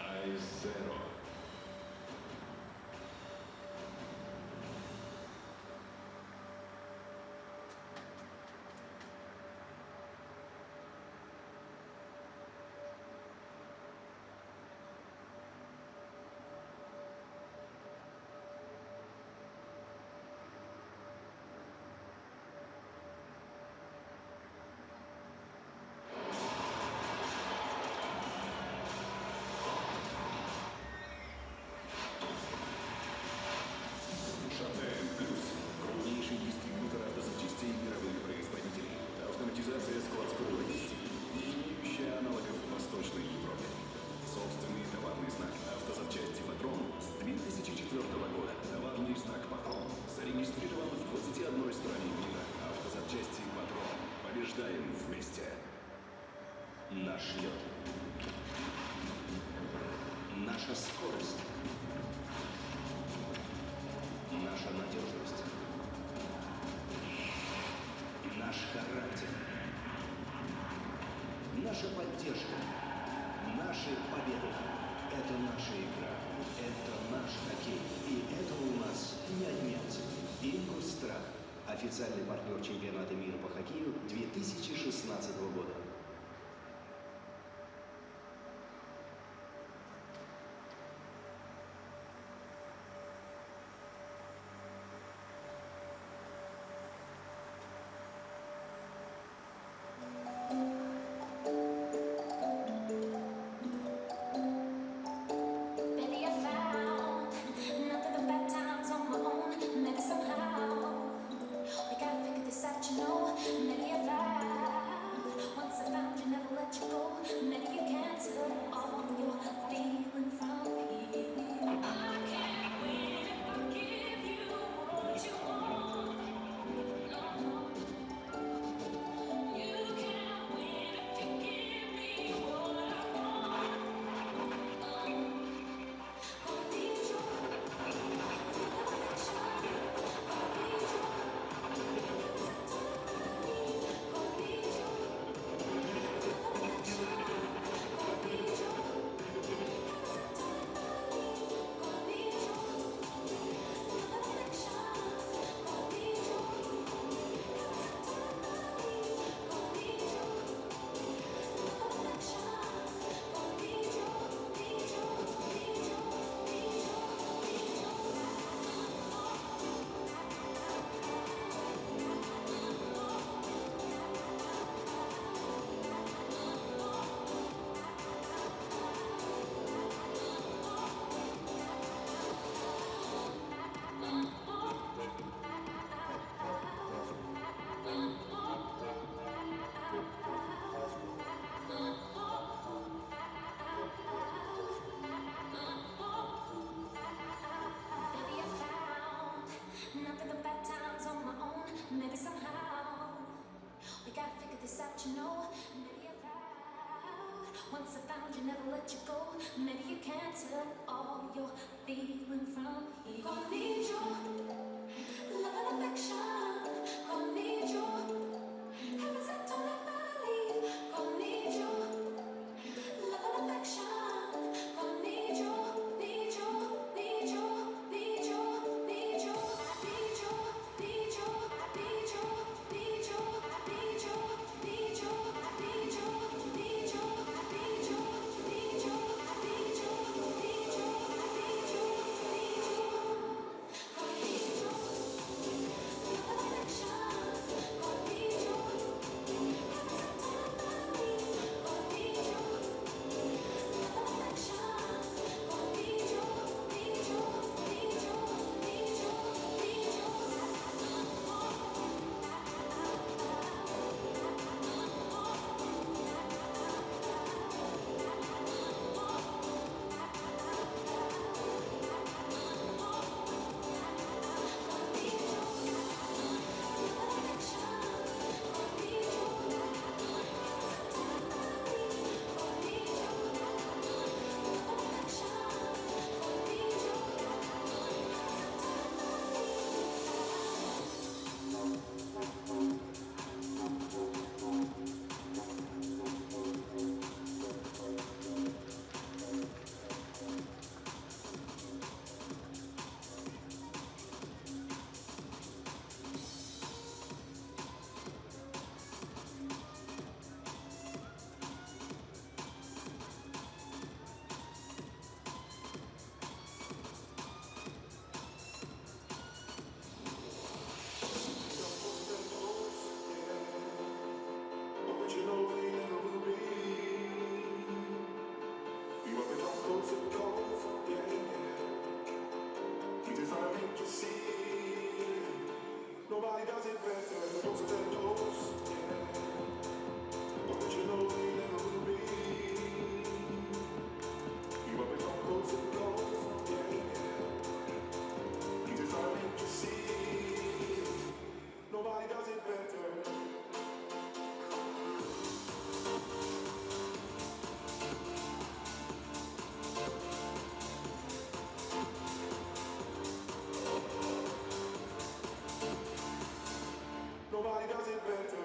I0. Автоматизация складского логистики, не имеющая аналогов в Восточной Европе. Собственный товарный знак «Автозапчасти Патрон» с 2004 года. Товарный знак «Патрон» зарегистрирован в 21 стране мира. Автозапчасти Патрон. Побеждаем вместе. Наш лед. Наша скорость. Наша надежность. Наш характер. Наша поддержка. Наши победы. Это наша игра. Это наш хоккей. И этого у нас не отнять. Импульс Страх. Официальный партнер чемпионата мира по хоккею 2016 года. Once I found you, never let you go. Maybe you can't tell all you're feeling from here. Gonna need your love and affection. Gonna need your heaven sent on a valley. Gonna need your love and affection. Gonna need your, need your, need your, need your, need your, need your, need your, need your, need your, need your, need your, need your, need your, need your, need your, need your, need your, need your. Nobody does it better, closer than close, yeah. But you know we never will be. You have become closer and close, yeah, yeah. You just gotta make you see. Nobody does it better. Nobody does it better.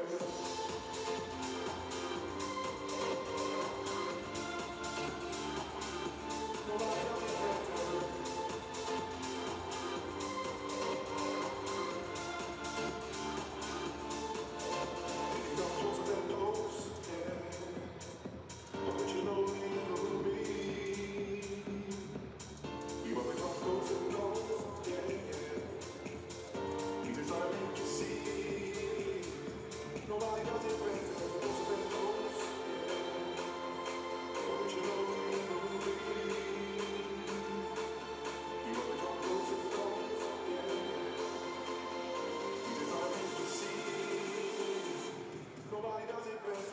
Nobody does it better. You got closer than those, yeah. But you know we never will be. You have become closer and close, yeah, yeah. You just gotta make you see. Nobody does it better, closer than close, yeah. But you know we never will be. You have become closer and close, yeah. You just gotta make you see. Nobody does it better.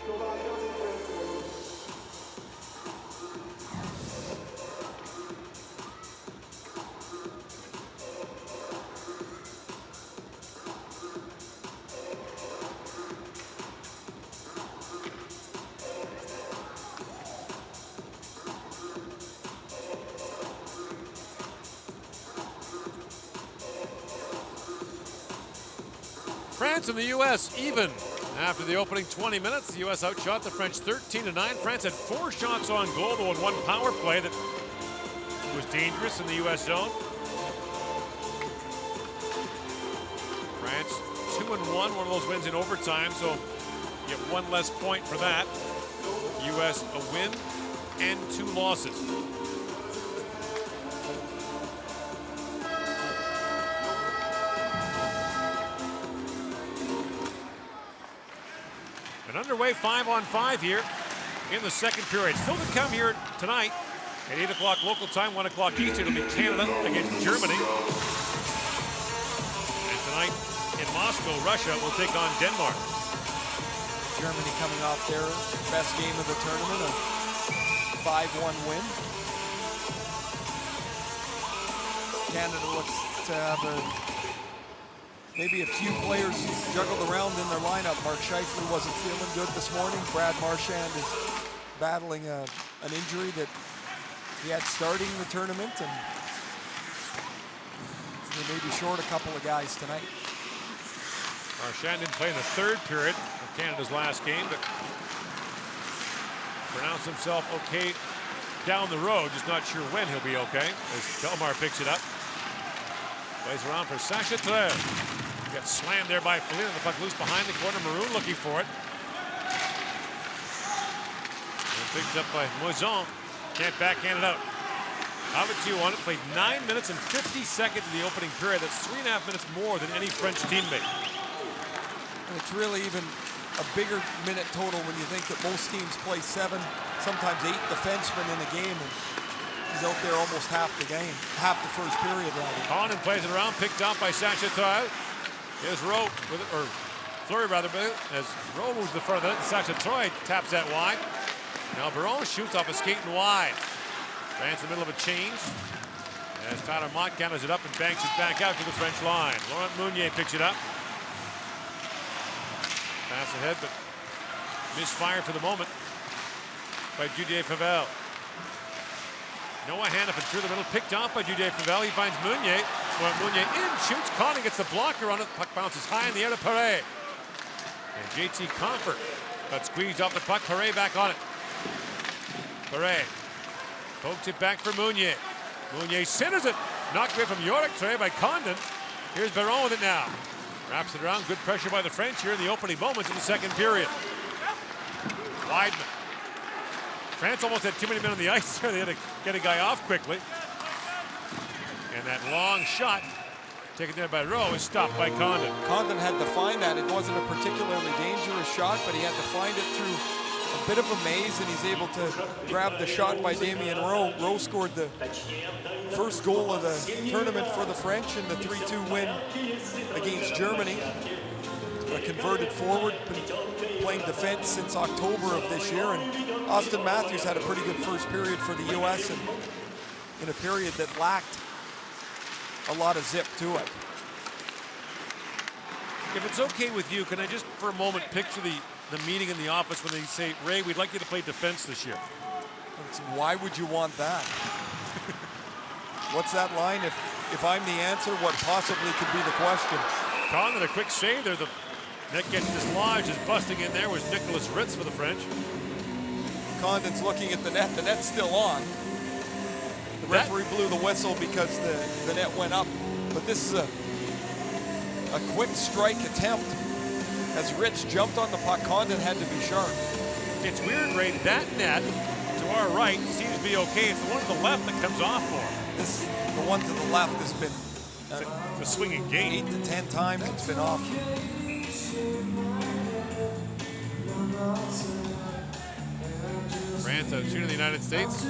Nobody does it better. France and the U.S. even. After the opening 20 minutes, the U.S. outshot the French 13-9. France had 4 shots on goal, though, in one power play that was dangerous in the U.S. zone. France 2-1, one of those wins in overtime, so you get one less point for that. U.S. a win and 2 losses. And underway 5-on-5 here in the second period. Still to come here tonight at 8 o'clock local time, 1 o'clock Eastern. It'll be Canada against Germany. And tonight in Moscow, Russia will take on Denmark. Germany coming off their best game of the tournament, a 5-1 win. Canada looks to have maybe a few players juggled around in their lineup. Mark Scheifele wasn't feeling good this morning. Brad Marchand is battling an injury that he had starting the tournament, and they may be short a couple of guys tonight. Marchand didn't play in the third period of Canada's last game, but pronounced himself okay down the road. Just not sure when he'll be okay, as Belmar picks it up. Plays around for Sacha Trel. Got slammed there by Felina. The puck loose behind the corner. Maroon looking for it. And picked up by Moisan. Can't backhand it out. Habitu on it. Played 9 minutes and 50 seconds in the opening period. That's 3.5 minutes more than any French teammate. And it's really even a bigger minute total when you think that most teams play 7, sometimes 8 defensemen in a game. And he's out there almost half the game, half the first period rather. Condon plays it around, picked up by Sacha Trel. Here's Rowe with it, or Fleury rather, as Rowe moves to the front of it, and Sacha Trel taps that wide. Now Baron shoots off a skating wide. France in the middle of a change. As Tyler Mott counters it up and banks it back out to the French line. Laurent Meunier picks it up. Pass ahead, but misfire for the moment by Didier Favel. Noah Hannafin through the middle, picked off by Didier Favel. He finds Meunier. Well, Meunier in, shoots. Condon gets the blocker on it. Puck bounces high in the air to Perret. And JT Comfort got squeezed off the puck. Perret back on it. Perret pokes it back for Meunier. Meunier centers it. Knocked away from Yorick Trey by Condon. Here's Baron with it now. Wraps it around. Good pressure by the French here in the opening moments of the second period. Weidman. France almost had too many men on the ice there. They had to get a guy off quickly. And that long shot taken there by Rowe is stopped by Condon. Condon had to find that. It wasn't a particularly dangerous shot, but he had to find it through a bit of a maze, and he's able to grab the shot by Damien Rowe. Rowe scored the first goal of the tournament for the French in the 3-2 win against Germany. A converted forward, been playing defense since October of this year, and Austin Matthews had a pretty good first period for the U.S. and in a period that lacked a lot of zip to it. If it's okay with you, can I just for a moment picture the meeting in the office when they say, Ray, we'd like you to play defense this year? Why would you want that? What's that line? If I'm the answer, what possibly could be the question? Condon, a quick save there. The net gets dislodged. Is busting in there was Nicholas Ritz for the French. Condon's looking at the net. The net's still on. The referee blew the whistle because the net went up. But this is a quick strike attempt. As Ritz jumped on the puck, Condon had to be sharp. It's weird, Ray. That net to our right seems to be okay. It's the one to the left that comes off more. The one to the left has been it's a swinging gate. 8 to 10 times it's been off. France out shooting the United States.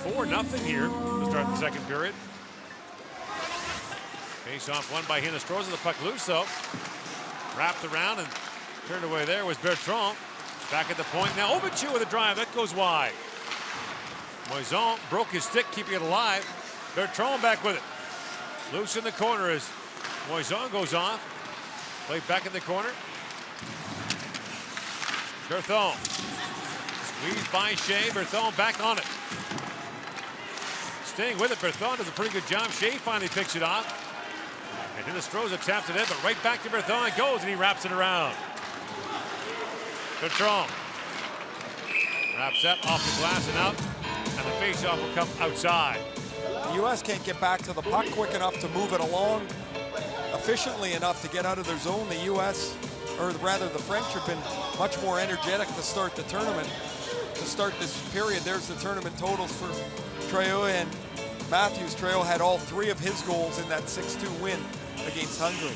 4-0 here to start the second period. Face off won by Hinostroza. The puck loose though. Wrapped around and turned away there was Bertrand. Back at the point now. Ovichu with a drive. That goes wide. Moisan broke his stick, keeping it alive. Bertrand back with it. Loose in the corner as Moisan goes off. Played back in the corner. Berthon. Squeezed by Shea. Berthon back on it. Staying with it. Berthon does a pretty good job. Shea finally picks it off. And Hinostroza taps it in, but right back to Berthon it goes, and he wraps it around. Bertrand wraps that off the glass and out, and the faceoff will come outside. The U.S. can't get back to the puck quick enough to move it along efficiently enough to get out of their zone. The U.S., or rather the French, have been much more energetic to start the tournament. to start this period. There's the tournament totals for Trejo and Matthews. Trejo had all 3 of his goals in that 6-2 win against Hungary.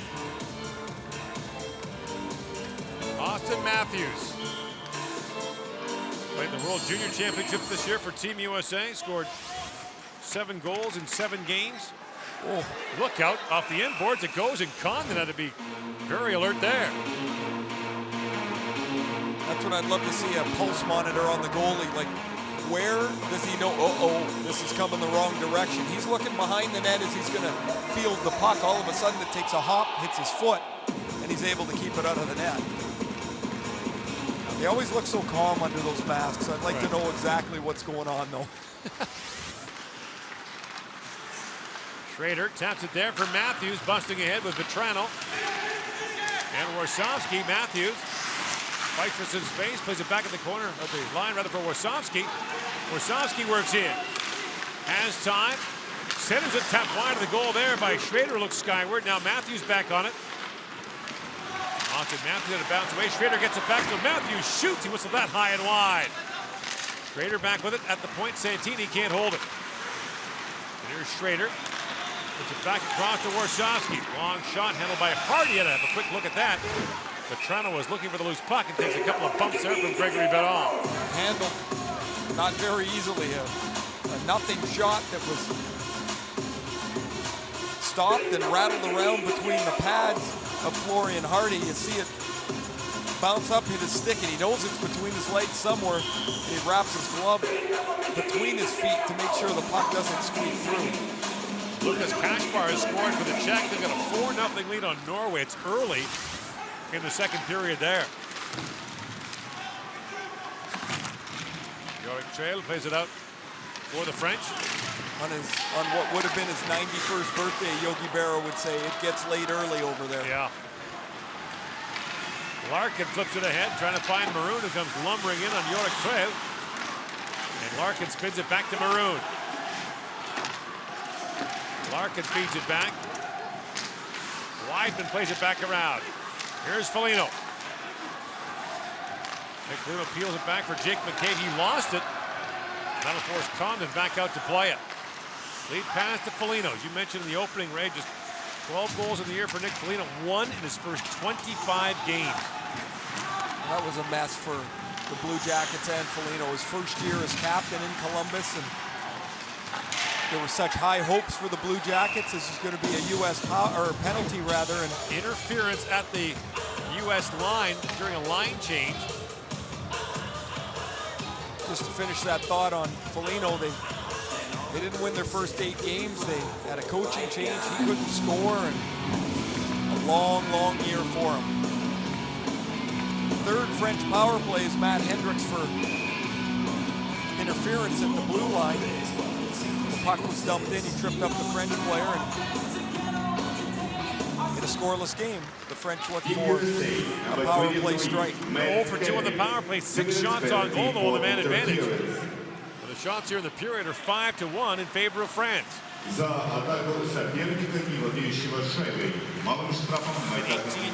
Austin Matthews played the World Junior Championship this year for Team USA. Scored 7 goals in 7 games. Oh, look out off the inboards it goes, and Condon had to be very alert there. That's what I'd love to see, a pulse monitor on the goalie. Like, where does he know, this is coming the wrong direction? He's looking behind the net as he's going to field the puck. All of a sudden it takes a hop, hits his foot, and he's able to keep it out of the net. They always look so calm under those masks. I'd like to know exactly what's going on, though. Schrader taps it there for Matthews, busting ahead with Vetrano. And Warsawski. Matthews fights for some space, plays it back in the corner of the line, rather, for Warsawski. Warsawski works in, has time, centers it, tapped wide of the goal there by Schrader, looks skyward. Now Matthews back on it. Austin Matthews had to bounce away. Schrader gets it back to Matthews, shoots, he whistled that high and wide. Schrader back with it at the point. Santini can't hold it. And here's Schrader. Puts it back across to Warsawski. Long shot handled by Hardy. Had to have a quick look at that. Vetrano was looking for the loose puck and takes a couple of bumps there from Gregory Bedard. Handled not very easily. A nothing shot that was stopped and rattled around between the pads of Florian Hardy. You see it bounce up, hit his stick, and he knows it's between his legs somewhere. And he wraps his glove between his feet to make sure the puck doesn't squeak through. Lucas Kaspar has scored for the Czech. They've got a 4-0 lead on Norway. It's early in the second period there. Yorick Trail plays it out for the French. On what would have been his 91st birthday, Yogi Berra would say, it gets late early over there. Yeah. Larkin flips it ahead, trying to find Maroon, who comes lumbering in on Yorick Trail. And Larkin spins it back to Maroon. Larkin feeds it back. Weidman plays it back around. Here's Foligno. Nick Foligno peels it back for Jake McCabe. He lost it. That'll force Condon back out to play it. Lead pass to Foligno. As you mentioned in the opening, Ray, just 12 goals in the year for Nick Foligno. 1 in his first 25 games. That was a mess for the Blue Jackets and Foligno. His first year as captain in Columbus, and there were such high hopes for the Blue Jackets. This is going to be a U.S. penalty, rather, and interference at the U.S. line during a line change. Just to finish that thought on Foligno, they didn't win their first 8 games. They had a coaching change. He couldn't score, and a long, long year for him. Third French power play is Matt Hendricks for interference at the blue line. The puck was dumped in. He tripped up the French player, and in a scoreless game, the French look for a power play strike. 0 for 2 on the power play. 6 shots on goal, though, with a man advantage. The shots here in the period are 5-1 in favor of France. 18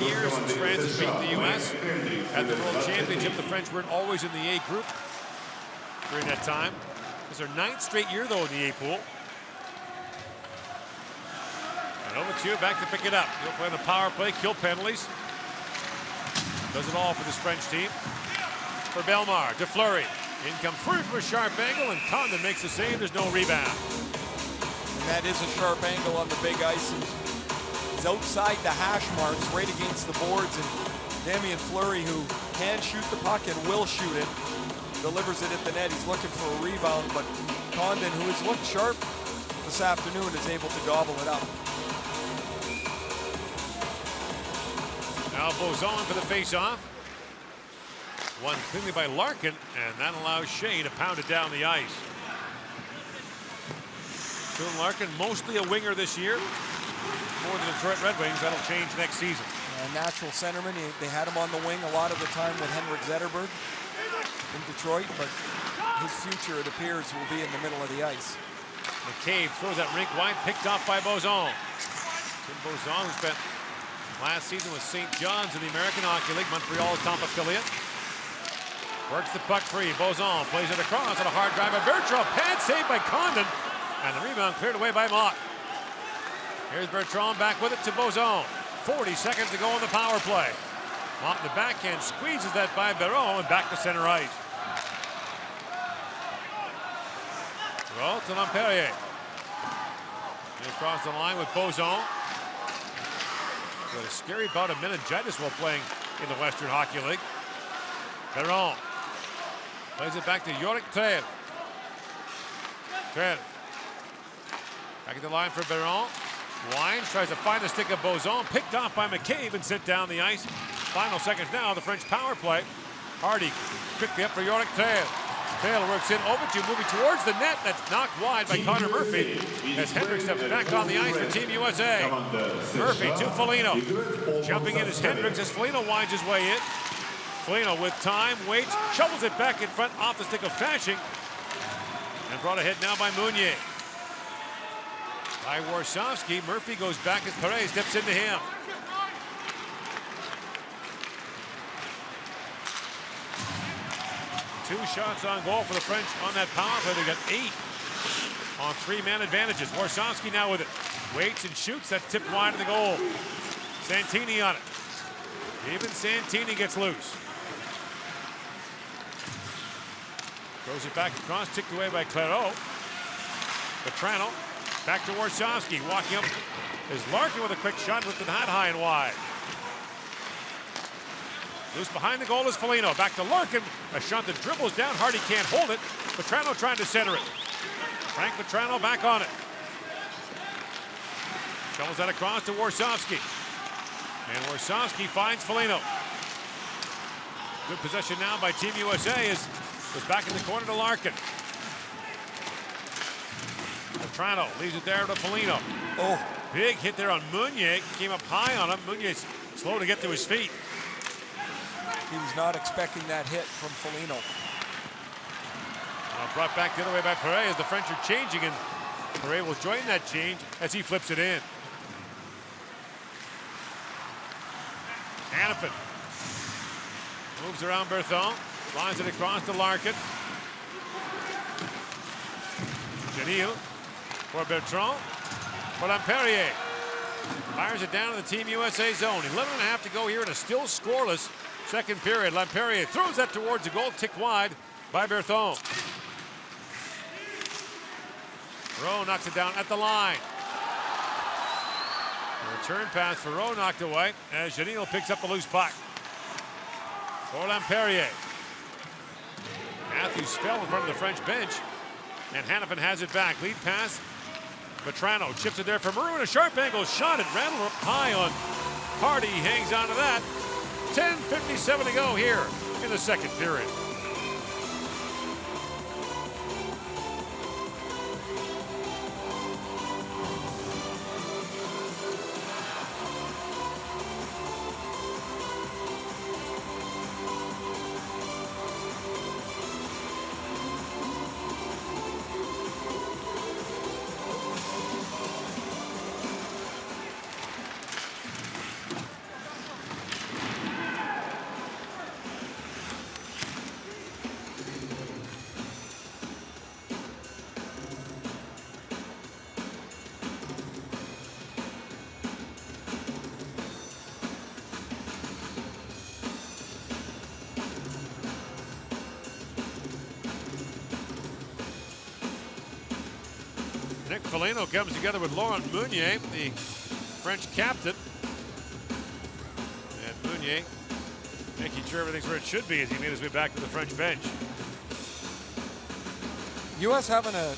years since France has beaten the U.S. at the World Championship. The French weren't always in the A group during that time. It's their 9th straight year, though, in the A pool. And over to back to pick it up. He'll play on the power play, kill penalties. Does it all for this French team. For Bellemare, to Fleury. In comes Fleury from a sharp angle, and Condon makes the save. There's no rebound. And that is a sharp angle on the big ice. And he's outside the hash marks, right against the boards. And Damien Fleury, who can shoot the puck and will shoot it, delivers it at the net. He's looking for a rebound, but Condon, who has looked sharp this afternoon, is able to gobble it up. Now Bozon for the face-off. Won cleanly by Larkin, and that allows Shea to pound it down the ice. Dylan Larkin, mostly a winger this year for the Detroit Red Wings. That'll change next season. Natural centerman. They had him on the wing a lot of the time with Henrik Zetterberg in Detroit, but his future, it appears, will be in the middle of the ice. McCabe throws that rink wide, picked off by Bozon. Tim Bozon, who spent last season with St. John's in the American Hockey League, Montreal's top affiliate. Works the puck free. Bozon plays it across on a hard drive by Bertrand. Pad saved by Condon. And the rebound cleared away by Mott. Here's Bertrand back with it to Bozon. 40 seconds to go on the power play. Mott in the backhand squeezes that by Barreau and back to center ice. Roll to Lamperier. Across the line with Bozon. Got a scary bout of meningitis while playing in the Western Hockey League. Perron plays it back to Yorick Trel. Trel back at the line for Perron. Wines tries to find the stick of Bozon, picked off by McCabe and sent down the ice. Final seconds now, the French power play. Hardy quickly up for Yorick Trel. Trel works in over to moving towards the net. That's knocked wide by Connor Murphy as Hendricks steps back on the ice for Team USA. Murphy to Foligno. Jumping in as Hendricks as Foligno winds his way in. Foligno with time, waits, shovels it back in front off the stick of Fasching. And brought ahead now by Meunier. By Warsawski, Murphy goes back as Perez steps into him. Two shots on goal for the French on that power play. They got 8 on 3-man advantages. Warsawski now with it. Waits and shoots. That's tipped wide of the goal. Santini on it. Even Santini gets loose. Throws it back across, ticked away by Clairot. Petrano back to Warsawski. Walking up is Larkin with a quick shot, lifted that high and wide. Loose behind the goal is Foligno. Back to Larkin. A shot that dribbles down. Hardy can't hold it. Petrano trying to center it. Frank Petrano back on it. Shovels that across to Warsawski. And Warsawski finds Foligno. Good possession now by Team USA as goes back in the corner to Larkin. Petrano leaves it there to Foligno. Oh, big hit there on Meunier. Came up high on him. Meunier's slow to get to his feet. He was not expecting that hit from Foligno. Brought back the other way by Perret as the French are changing, and Perret will join that change as he flips it in. Hannafin moves around Berthon, lines it across to Larkin. Janil for Bertrand, for Lamperier. Fires it down to the Team USA zone. 11.5 to go here in a still scoreless second period. Lamperier throws that towards the goal, ticked wide by Berthon. Rowe knocks it down at the line. A return pass for Rowe knocked away as Janino picks up the loose puck. For Lamperier. Matthews fell in front of the French bench, and Hannafin has it back. Lead pass. Petrano chips it there for Maroon. A sharp angle shot. It rattled up high on Hardy. Hangs on to that. 10:57 to go here in the second period. Nick Foligno comes together with Laurent Meunier, the French captain. And Meunier making sure everything's where it should be as he made his way back to the French bench. U.S. having a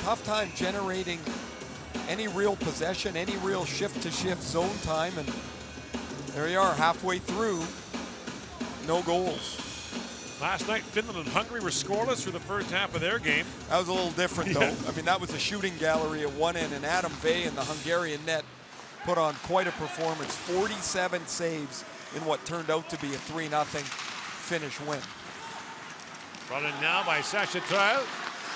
tough time generating any real possession, any real shift-to-shift zone time, and there you are halfway through, no goals. Last night, Finland and Hungary were scoreless through the first half of their game. That was a little different, though. Yeah. I mean, that was a shooting gallery at one end, and Adam Vey in the Hungarian net put on quite a performance. 47 saves in what turned out to be a 3-0 Finnish win. Brought in now by Sacha Trel.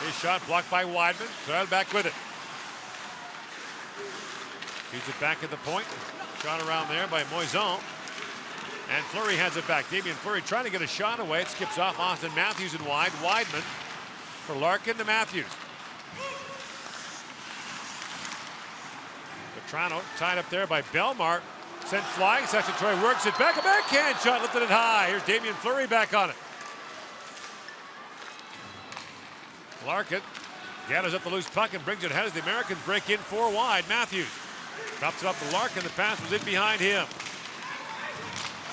His shot blocked by Weidman. Trel back with it. Feeds it back at the point. Shot around there by Moisan. And Fleury has it back. Damian Fleury trying to get a shot away. It skips off Austin Matthews and wide. Weidman for Larkin to Matthews. Vetrano tied up there by Belmar. Sent flying. Section Troy works it back. A backhand shot, lifted it high. Here's Damian Fleury back on it. Larkin gathers up the loose puck and brings it ahead as the Americans break in 4 wide. Matthews drops it up to Larkin. The pass was in behind him.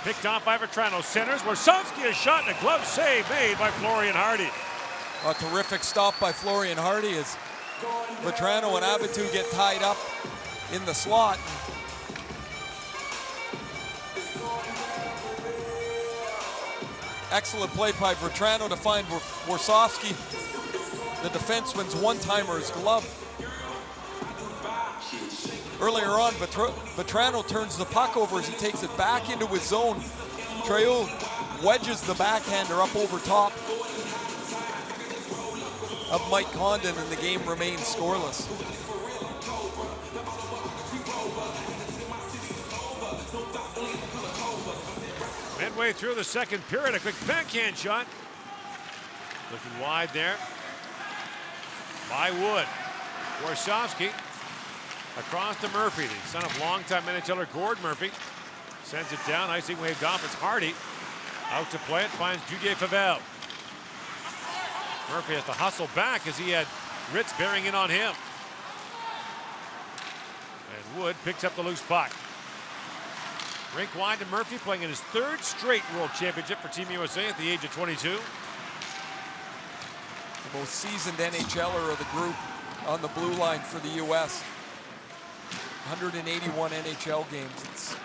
Picked off by Vetrano. Centers. Warsofsky, a shot and a glove save made by Florian Hardy. A terrific stop by Florian Hardy as Vetrano and Abatu get tied up in the slot. Excellent play by Vetrano to find Warsofsky, the defenseman's one-timer's glove. Earlier on, Vetrano turns the puck over as he takes it back into his zone. Treul wedges the backhander up over top of Mike Condon, and the game remains scoreless. Midway through the second period, a quick backhand shot. Looking wide there by Wood. Warsofsky across to Murphy, the son of longtime NHLer Gord Murphy. Sends it down, icing waved off. It's Hardy. Out to play it, finds Judier Favel. Murphy has to hustle back as he had Ritz bearing in on him. And Wood picks up the loose puck. Rink wide to Murphy, playing in his 3rd straight World Championship for Team USA at the age of 22. The most seasoned NHLer of the group on the blue line for the U.S. 181 NHL games.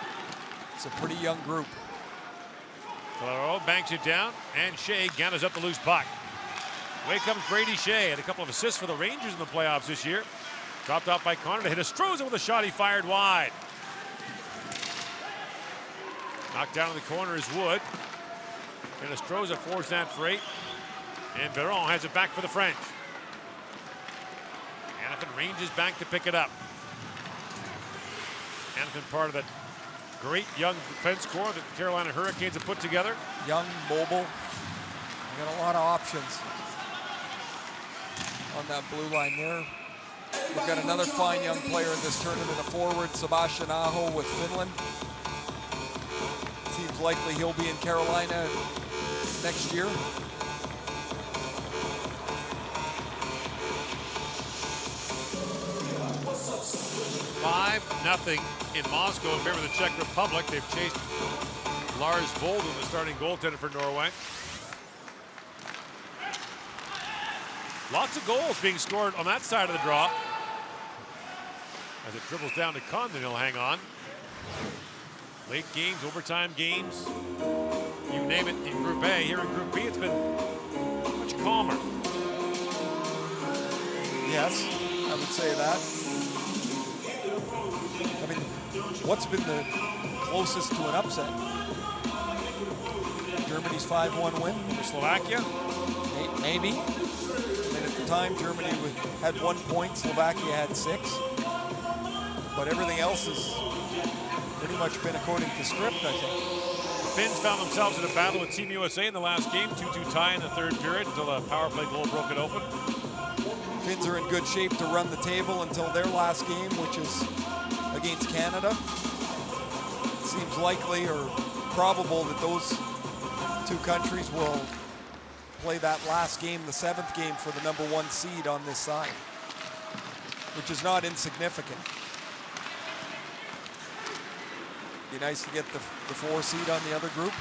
It's a pretty young group. Claro banks it down, and Shea gathers up the loose puck. Away comes Brady Shea, had a couple of assists for the Rangers in the playoffs this year. Dropped off by Connor to hit Estroza with a shot he fired wide. Knocked down in the corner is Wood. And Estroza forced that freight. And Biron has it back for the French. Hanifin ranges back to pick it up. Hanifin part of that great young defense core that the Carolina Hurricanes have put together. Young, mobile. Got a lot of options on that blue line there. We've got another fine young player in this tournament, a forward, Sebastian Aho with Finland. Seems likely he'll be in Carolina next year. Nothing in Moscow in favor of the Czech Republic. They've chased Lars Volden, the starting goaltender for Norway. Lots of goals being scored on that side of the draw. As it dribbles down to Condon, he'll hang on. Late games, overtime games, you name it in Group A. Here in Group B, it's been much calmer. Yes, I would say that. I mean, what's been the closest to an upset? Germany's 5-1 win over Slovakia? Maybe. I mean, at the time, Germany had 1 point, Slovakia had 6. But everything else has pretty much been according to script, I think. The Finns found themselves in a battle with Team USA in the last game, 2-2 tie in the 3rd period until a power play goal broke it open. Finns are in good shape to run the table until their last game, which is against Canada. It seems likely or probable that those 2 countries will play that last game, the 7th game, for the #1 seed on this side, which is not insignificant. Be nice to get the 4 seed on the other group.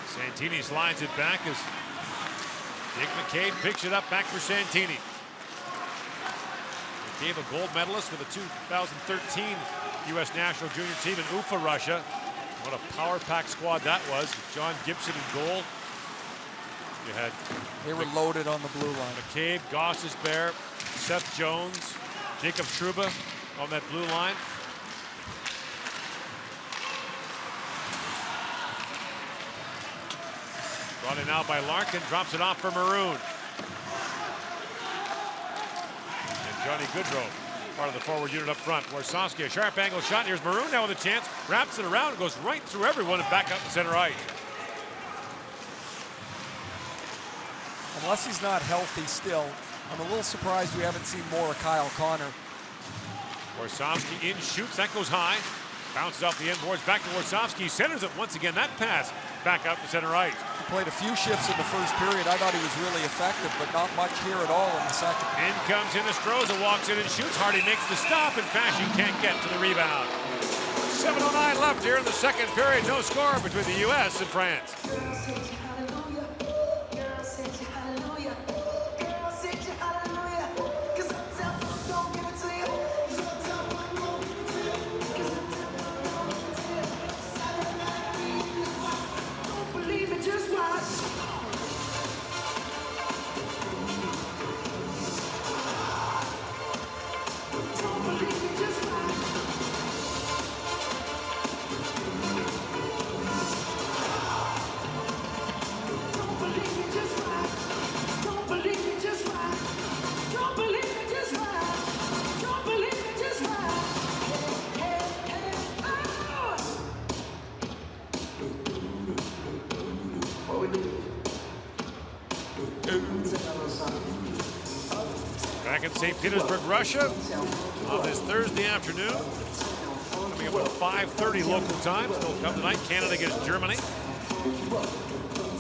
Santini slides it back as Nick McCabe picks it up back for Santini. McCabe, a gold medalist with the 2013 U.S. national junior team in Ufa, Russia. What a power pack squad that was. John Gibson in goal. You had They were loaded on the blue line. McCabe, Gossesbear, Seth Jones, Jacob Trouba on that blue line. Brought in now by Larkin, drops it off for Maroon. And Johnny Goodrow part of the forward unit up front. Warsofsky, a sharp angle shot. Here's Maroon now with a chance. Wraps it around, goes right through everyone and back up to center ice. Unless he's not healthy still, I'm a little surprised we haven't seen more of Kyle Connor. Warsofsky in, shoots, that goes high. Bounces off the end boards, back to Warsofsky. Centers it once again, that pass back out to center ice. He played a few shifts in the first period. I thought he was really effective, but not much here at all in the second. In comes Hinostroza, walks in and shoots. Hardy makes the stop, and Fasching can't get to the rebound. 7:09 left here in the second period. No score between the U.S. and France. Back in St. Petersburg, Russia, on this Thursday afternoon. Coming up at 5:30 local time. Still come tonight, Canada against Germany.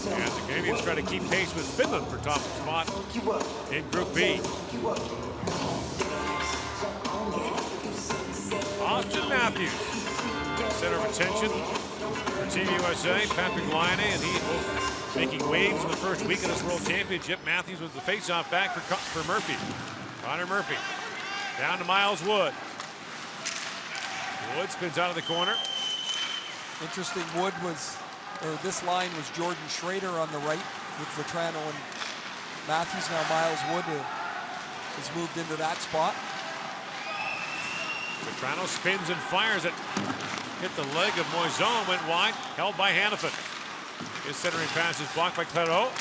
And the Canadians try to keep pace with Finland for top spot in Group B. Austin Matthews, center of attention for Team USA. Patrick Laine and he both making waves in the first week of this World Championship. Matthews was the face-off back for Murphy. Connor Murphy down to Miles Wood. Wood spins out of the corner. Interesting, this line was Jordan Schrader on the right with Vetrano and Matthews. Now Miles Wood has moved into that spot. Vetrano spins and fires it. Hit the leg of Moison, went wide, held by Hannafin. His centering pass is blocked by Clairot.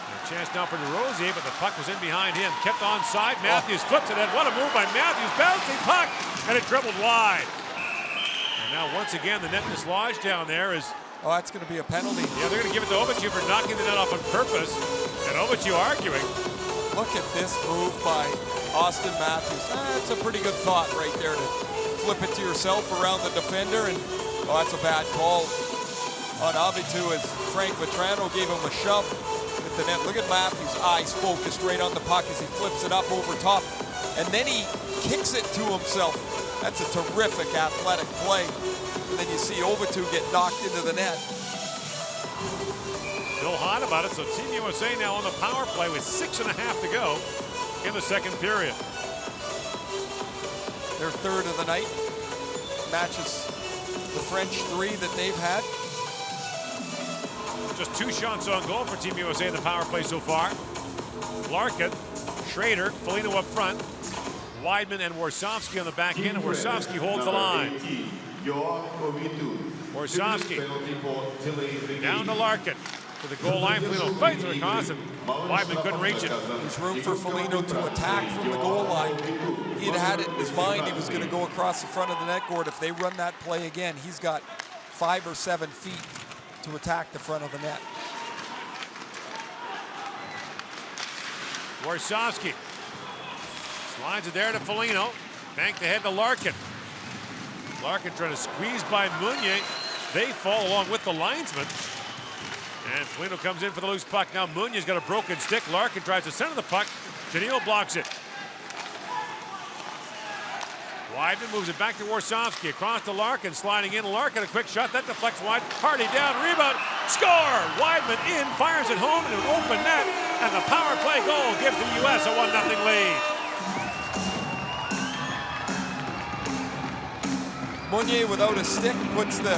A chance now for DeRosier, but the puck was in behind him. Kept onside. Matthews flips it in. What a move by Matthews. Bouncing puck, and it dribbled wide. And now once again, the net dislodged down there is. Oh, that's going to be a penalty. Yeah, they're going to give it to Ovichu for knocking the net off on purpose. And Ovichu arguing. Look at this move by Austin Matthews. That's a pretty good thought right there to flip it to yourself around the defender. And oh, that's a bad call on Ovichu as Frank Vetrano gave him a shove at the net. Look at Matthews' eyes focused right on the puck as he flips it up over top. And then he kicks it to himself. That's a terrific athletic play. And then you see Ovichu get knocked into the net. Still hot about it, so Team USA now on the power play with 6.5 to go in the second period. Their third of the night matches the French 3 that they've had. Just 2 shots on goal for Team USA in the power play so far. Larkin, Schrader, Foligno up front, Weidman and Warsofsky on the back end, and Warsofsky holds the line. Warsofsky down to Larkin to the goal line. Foligno fights it across, and Weidman couldn't reach it. There's room for Foligno to attack from the goal line. He had it in his mind he was going to go across the front of the net court. If they run that play again, he's got 5 or 7 feet to attack the front of the net. Warsofsky slides it there to Foligno. Banked ahead to Larkin. Larkin trying to squeeze by Meunier. They fall along with the linesman. And Foligno comes in for the loose puck. Now Meunier's got a broken stick. Larkin tries to center the puck. Janil blocks it. Weidman moves it back to Warsofsky. Across to Larkin, sliding in. Larkin, a quick shot. That deflects wide. Hardy down, rebound, score! Weidman in, fires it home into an open net. And the power play goal gives the U.S. a 1-0 lead. Meunier without a stick puts the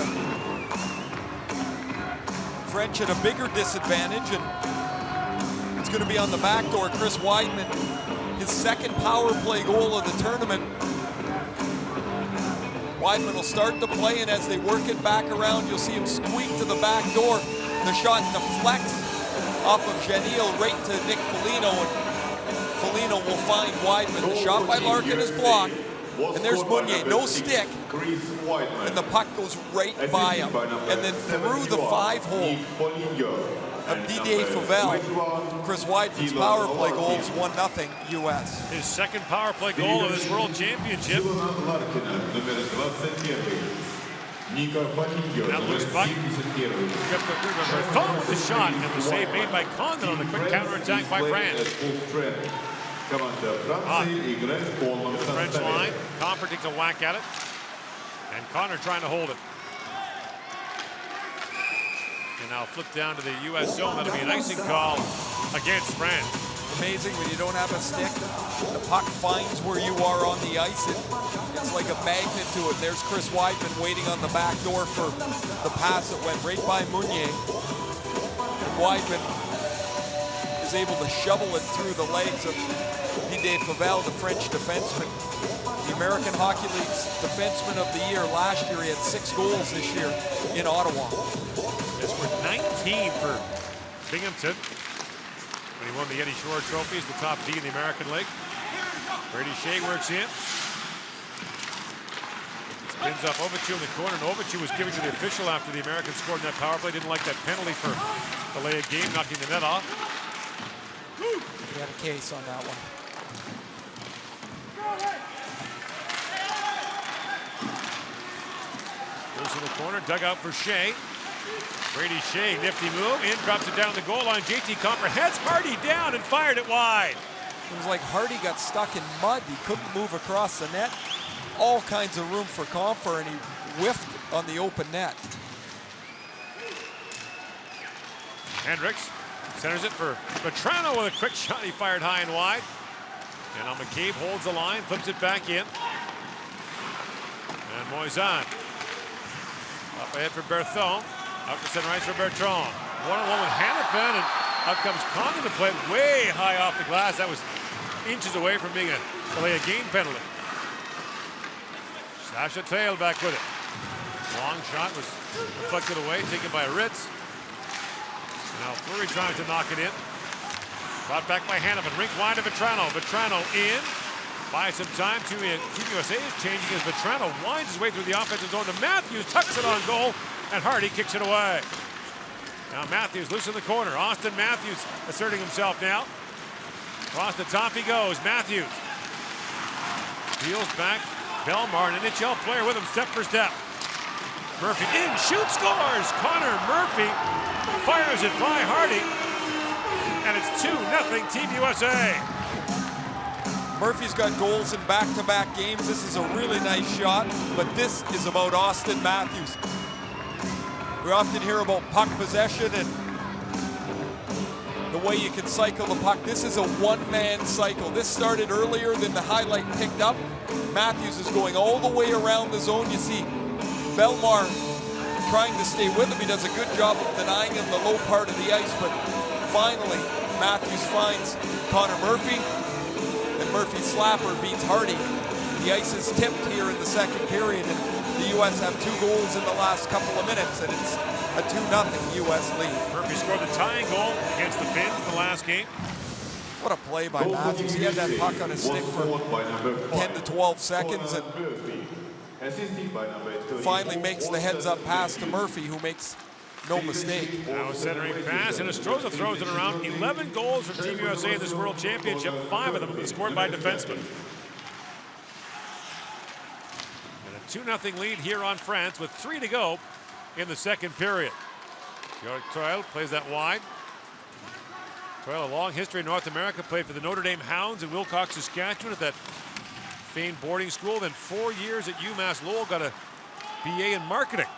French at a bigger disadvantage, and it's going to be on the back door. Chris Weidman, his second power play goal of the tournament. Weidman will start the play, and as they work it back around, you'll see him squeak to the back door. The shot deflects off of Janil right to Nick Foligno, and Foligno will find Weidman. The shot by Larkin is blocked. And there's Meunier, no stick. And the puck goes right by him. And then through the 5-hole of Didier Fauvel, Chris Weidman's power play goal is 1-0 U.S. His second power play goal of this World Championship. Now loose puck. Berthon with the shot, and the save made by Condon on the quick counterattack by France. The French line. Comfort takes a whack at it. And Connor trying to hold it. And now flip down to the U.S. zone. That'll be an icing call against France. Amazing when you don't have a stick. The puck finds where you are on the ice. It's like a magnet to it. There's Chris Weidman waiting on the back door for the pass that went right by Meunier. And Weidman is able to shovel it through the legs of Didier Fauvel, the French defenseman. The American Hockey League's defenseman of the year last year. He had 6 goals this year in Ottawa. This were 19 for Binghamton when he won the Eddie Shore Trophy as the top D in the American League. Brady Shea works in. Spins up Ovichu in the corner, and Ovichu was giving to the official after the Americans scored in that power play. Didn't like that penalty for delay of game, knocking the net off. He had a case on that one. Goes in the corner, dug out for Shea. Brady Shea, nifty move, in, drops it down the goal line. JT Compher heads Hardy down and fired it wide. It was like Hardy got stuck in mud. He couldn't move across the net. All kinds of room for Compher, and he whiffed on the open net. Hendricks centers it for Vetrano with a quick shot. He fired high and wide. And now McCabe holds the line, flips it back in. And Moisan up ahead for Berthon. Out to center ice for Bertrand. One-on-one with Hannafin, and out comes Condon to play way high off the glass. That was inches away from being a delay of game penalty. Sasha Tail back with it. Long shot was deflected away, taken by Ritz. Now Fleury trying to knock it in. Brought back by Hannafin. Rink wide to Vetrano. Vetrano in. Buys some time. Team USA is changing as Vetrano winds his way through the offensive zone to Matthews. Tucks it on goal. And Hardy kicks it away. Now Matthews loose in the corner. Austin Matthews asserting himself now. Across the top he goes. Matthews peels back. Belmar, an NHL player with him step for step. Murphy in, shoots, scores! Connor Murphy fires it by Hardy. And it's 2-0 Team USA. Murphy's got goals in back-to-back games. This is a really nice shot, but this is about Austin Matthews. We often hear about puck possession and the way you can cycle the puck. This is a one-man cycle. This started earlier than the highlight picked up. Matthews is going all the way around the zone. You see Belmar trying to stay with him. He does a good job of denying him the low part of the ice, but finally Matthews finds Connor Murphy, and Murphy's slapper beats Hardy. The ice is tipped here in the second period, and the U.S. have 2 goals in the last couple of minutes, and it's a 2-0 U.S. lead. Murphy scored the tying goal against the Finns in the last game. What a play by Matthews. He had that puck on his stick for 10 to 12 seconds and finally makes the heads-up pass to Murphy, who makes no mistake. Now centering pass, and Estroza throws it around. 11 goals from Team USA in this World Championship. 5 of them have been scored by defensemen. And a 2-0 lead here on France with 3 to go in the second period. Yorick Toile plays that wide. Toile, a long history in North America, played for the Notre Dame Hounds in Wilcox, Saskatchewan at that famed boarding school. Then 4 years at UMass Lowell, got a BA in marketing.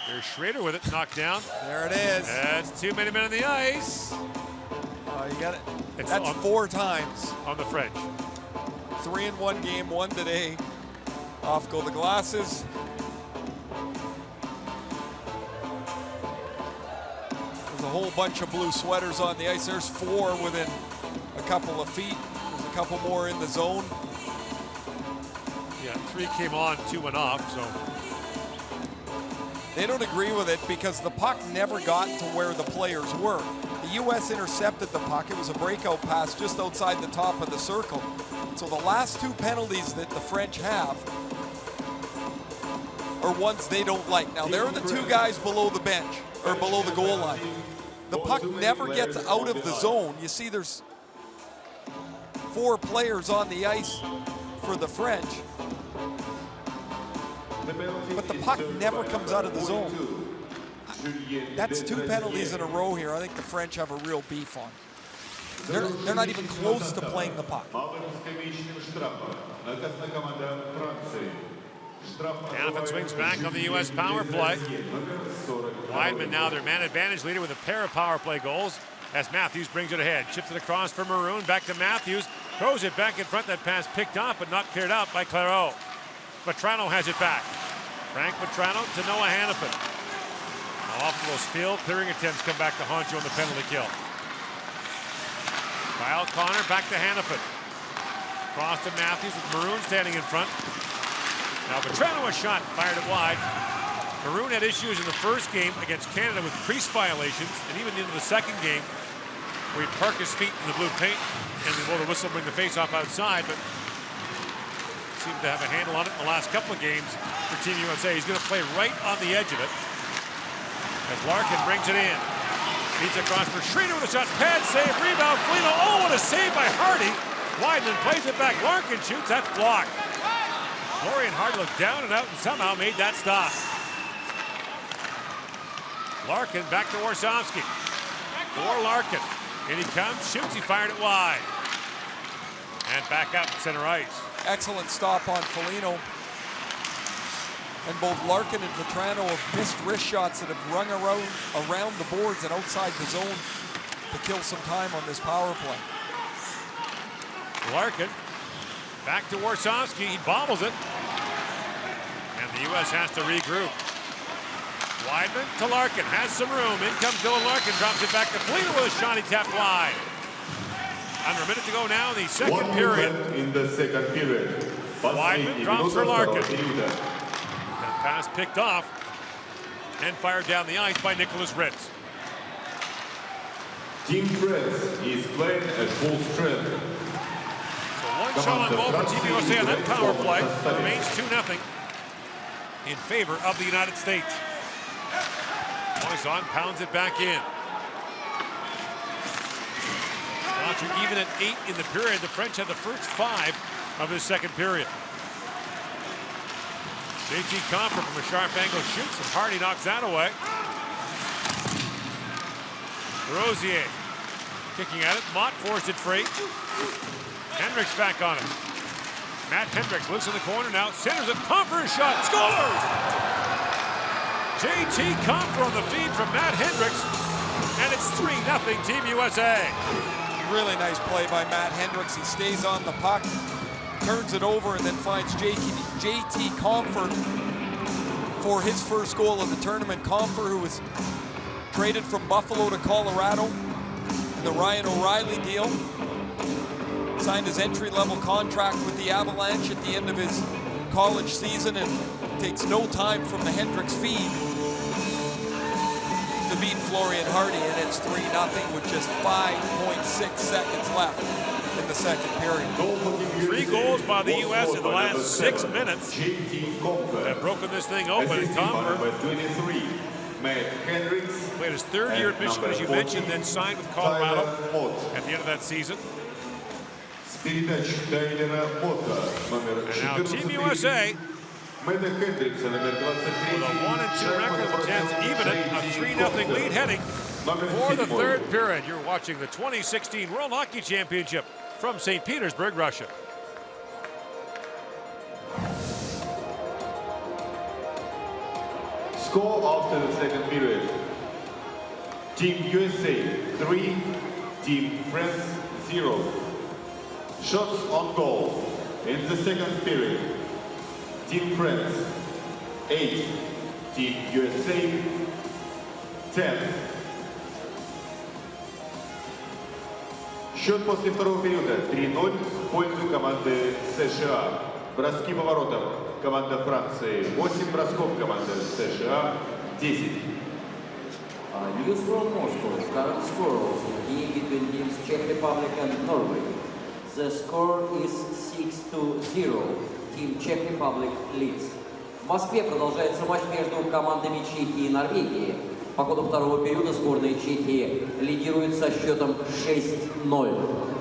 There's Schrader with it, knocked down. There it is. That's too many men on the ice. You got it. That's 4 times on the French. 3 in one game, 1 today. Off go the glasses. There's a whole bunch of blue sweaters on the ice. There's 4 within a couple of feet. There's a couple more in the zone. Yeah, 3 came on, 2 went off, so. They don't agree with it because the puck never got to where the players were. The U.S. intercepted the puck. It was a breakout pass just outside the top of the circle. So the last two penalties that the French have are ones they don't like. Now, they're the two guys below the bench, or below the goal line. The puck never gets out of the zone. You see there's 4 players on the ice for the French, but the puck never comes out of the zone. That's 2 penalties in a row here. I think the French have a real beef on. They're not even close to playing the puck. Hannafin swings back on the U.S. power play. Weidman now their man advantage leader with a pair of power play goals as Matthews brings it ahead. Chips it across for Maroon, back to Matthews. Throws it back in front. That pass picked off but not cleared out by Clairot. Vetrano has it back. Frank Vetrano to Noah Hannafin. Now off of those field clearing attempts come back to haunt you on the penalty kill. Kyle Connor back to Hannafin. Cross to Matthews with Maroon standing in front. Now Vetrano a shot, fired it wide. Maroon had issues in the first game against Canada with crease violations, and even into the second game, where he'd park his feet in the blue paint and then blow the whistle, bring the face-off outside, but seemed to have a handle on it in the last couple of games for Team USA. He's going to play right on the edge of it as Larkin brings it in. Beats across for Schreeder with a shot. Pad save, rebound, Foligno. Oh, what a save by Hardy. Weidman plays it back. Larkin shoots, that's blocked. Florian Hardy looked down and out and somehow made that stop. Larkin back to Warsawski. For Larkin. In he comes, shoots, he fired it wide. And back out center ice. Excellent stop on Foligno. And both Larkin and Vetrano have missed wrist shots that have rung around the boards and outside the zone to kill some time on this power play. Larkin back to Warsawski. He bobbles it. And the U.S. has to regroup. Weidman to Larkin. Has some room. In comes Dylan Larkin. Drops it back to Foligno with a shot. He tapped wide. Under a minute to go now in the second period. In the second period. Weidman drops for Larkin. That pass picked off and fired down the ice by Nicholas Ritz. Team France is playing at full strength. So one shot on goal for Team USA on that power play. It remains 2-0 in favor of the United States. Moison pounds it back in. Shots are even at 8 in the period. The French had the first 5 of this second period. JT Compher from a sharp angle shoots, and Hardy knocks that away. Rosier kicking at it. Mott forced it free. Hendricks back on it. Matt Hendricks looks in the corner now. Centers it. Compher shot. Scores! JT Compher on the feed from Matt Hendricks. And it's 3-0 Team USA. Really nice play by Matt Hendricks. He stays on the puck, turns it over, and then finds JT Compher for his first goal of the tournament. Compher, who was traded from Buffalo to Colorado in the Ryan O'Reilly deal, signed his entry-level contract with the Avalanche at the end of his college season, and takes no time from the Hendricks feed to beat Florian Hardy, and it's 3-0 with just 5.6 seconds left in the second period. 3 goals by the U.S. in the last 6 minutes have broken this thing open. And Compher played his 3rd year at Michigan, as you mentioned, then signed with Colorado at the end of that season. And now Team USA with a 1-2 record with a chance to even it, a 3-0 lead heading for the third period. You're watching the 2016 World Hockey Championship from St. Petersburg, Russia. Score after the second period. Team USA 3, Team France 0. Shots on goal in the second period. Team France 8, Team USA 10. Счет после второго периода 3-0 в пользу команды США. Броски поворотом команда Франции 8 бросков команды США, 10. News from Moscow. Current score of the game between teams Czech Republic and Norway. The score is 6-0. Team Czech Republic leads. В Москве продолжается матч между командами Чехии и Норвегии. По ходу второго периода сборная Чехии лидирует со счетом 6-0.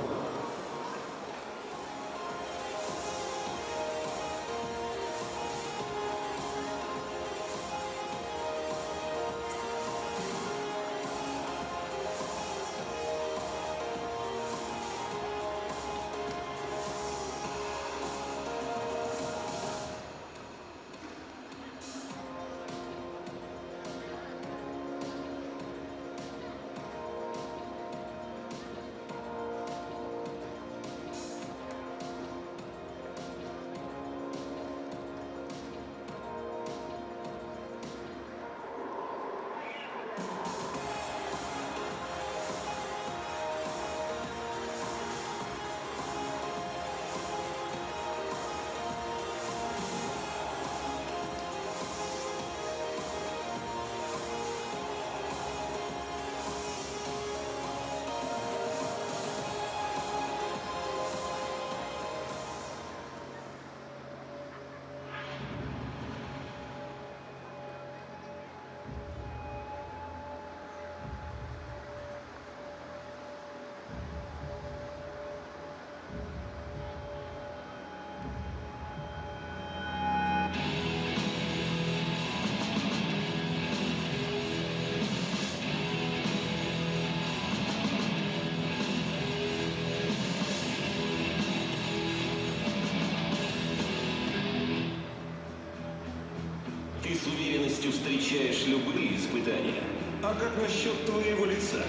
Ты с уверенностью встречаешь любые испытания. А как насчет твоего лица?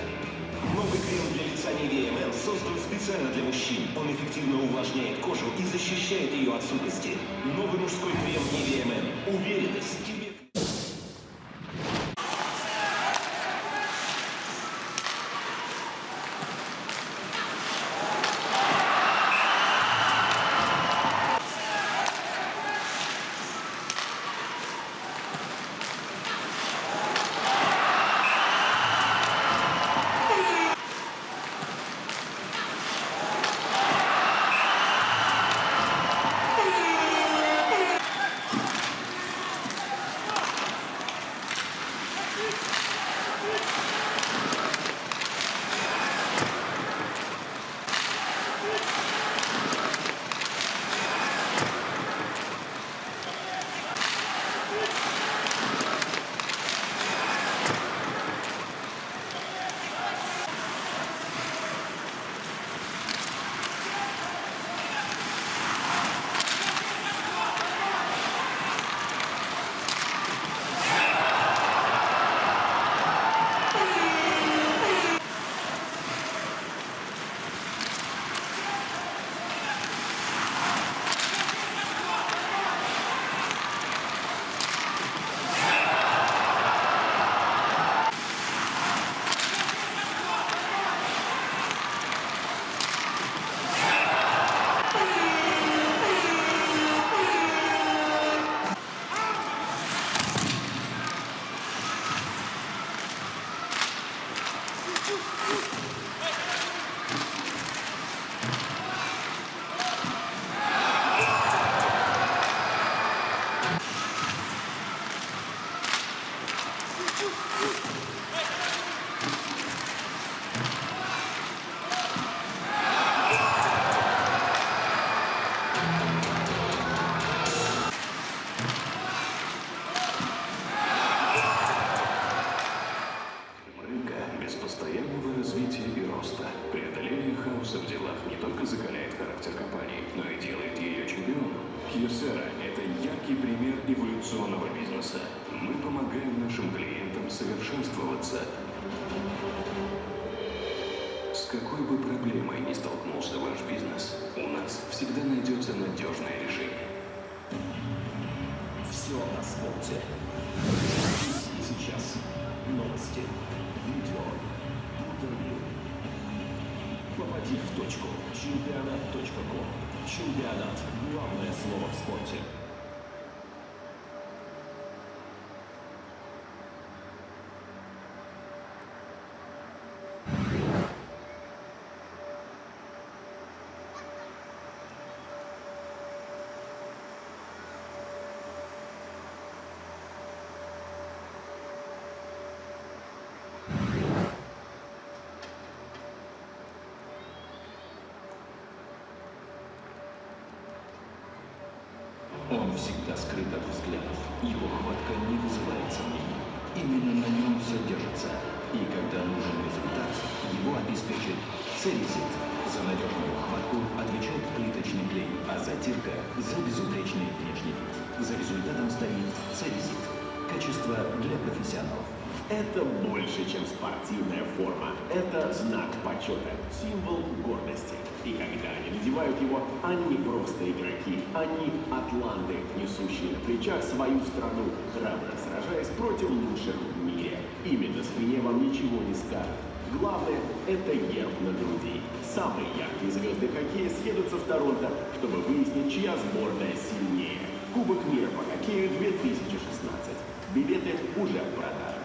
Новый крем для лица Nivea Men создан специально для мужчин. Он эффективно увлажняет кожу и защищает ее от сухости. Новый мужской крем Nivea Men. Уверенность тебе... Это яркий пример эволюционного бизнеса. Мы помогаем нашим клиентам совершенствоваться. С какой бы проблемой ни столкнулся ваш бизнес, у нас всегда найдется надежное решение. Все о спорте. Сейчас новости, видео, интервью. Попади в точку. Чемпионат.ком. Чемпионат. Главное слово в спорте. Он всегда скрыт от взглядов. Его хватка не вызывает сомнений. Именно на нем все держится. И когда нужен результат, его обеспечит cerezit. За надежную хватку отвечает плиточный клей, а затирка за безупречный внешний вид. За результатом стоит cerezit. Качество для профессионалов. Это больше, чем спортивная форма. Это знак почета, символ гордости. И когда они надевают его, они не просто игроки. Они атланты, несущие на плечах свою страну, храбро сражаясь против лучших в мире. Имя на спине вам ничего не скажет. Главное – это герб на груди. Самые яркие звезды хоккея съедутся в Торонто, чтобы выяснить, чья сборная сильнее. Кубок мира по хоккею 2016. Билеты уже в продаже.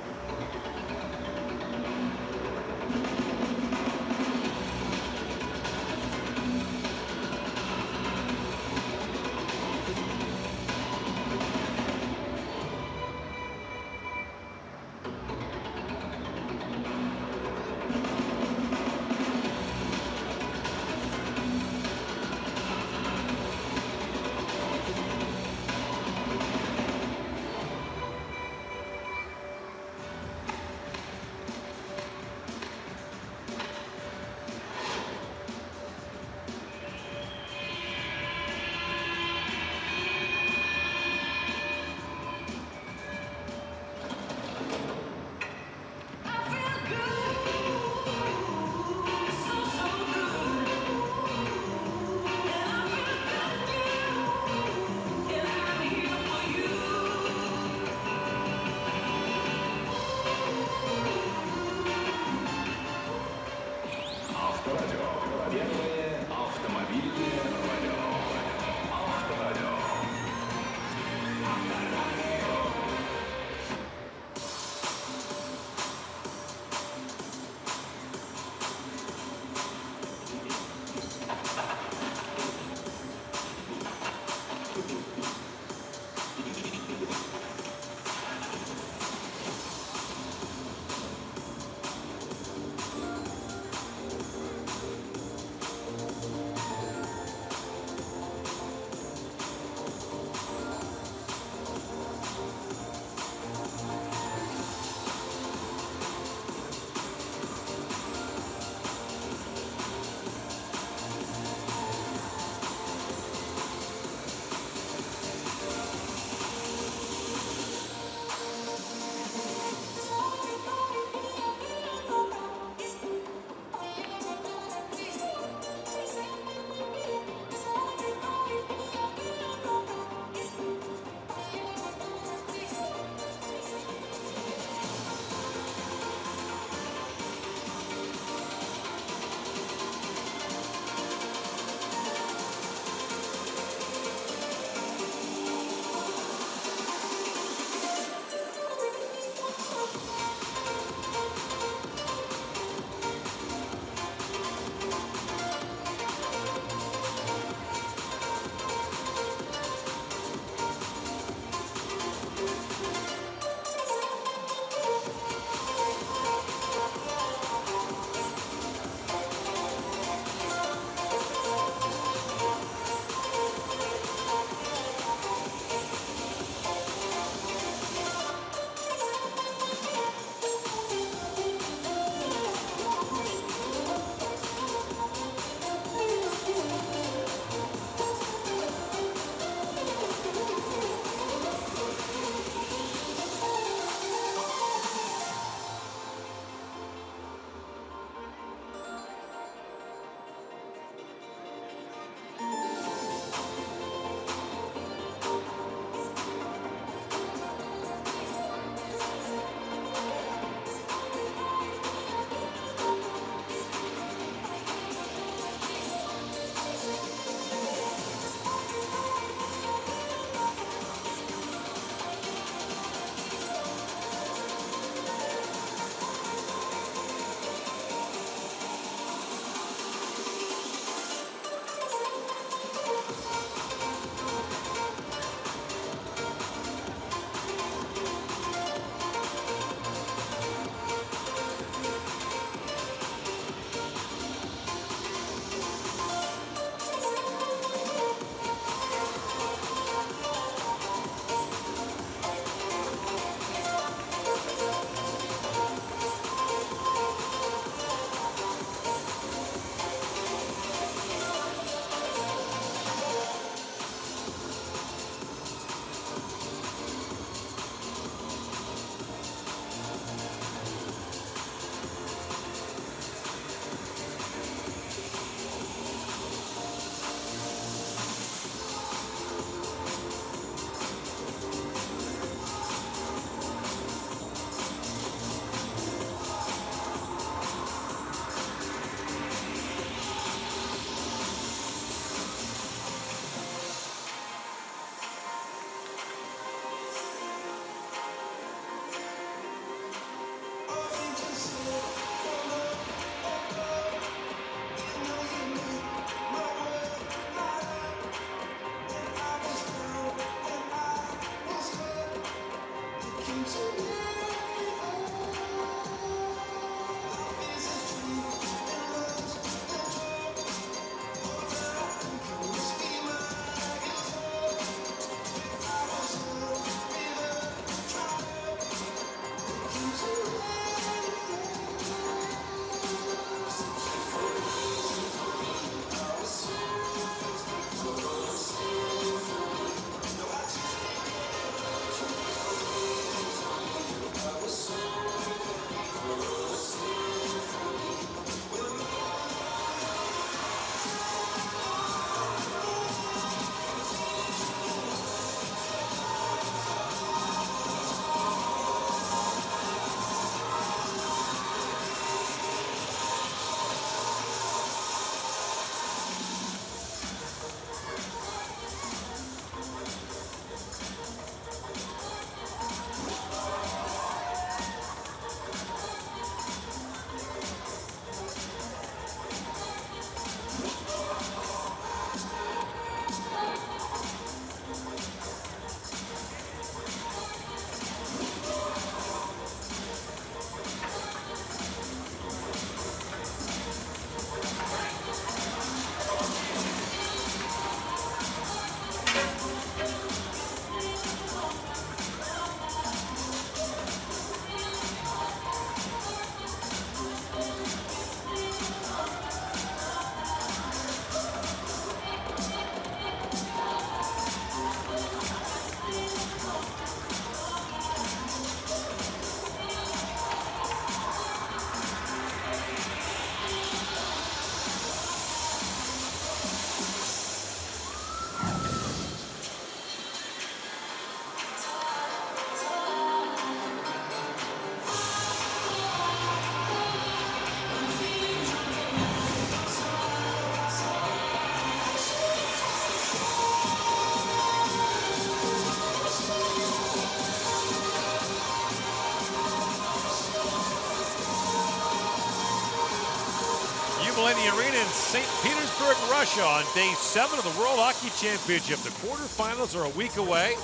Millennium Arena in St. Petersburg, Russia on day 7 of the World Hockey Championship. The quarterfinals are a week away.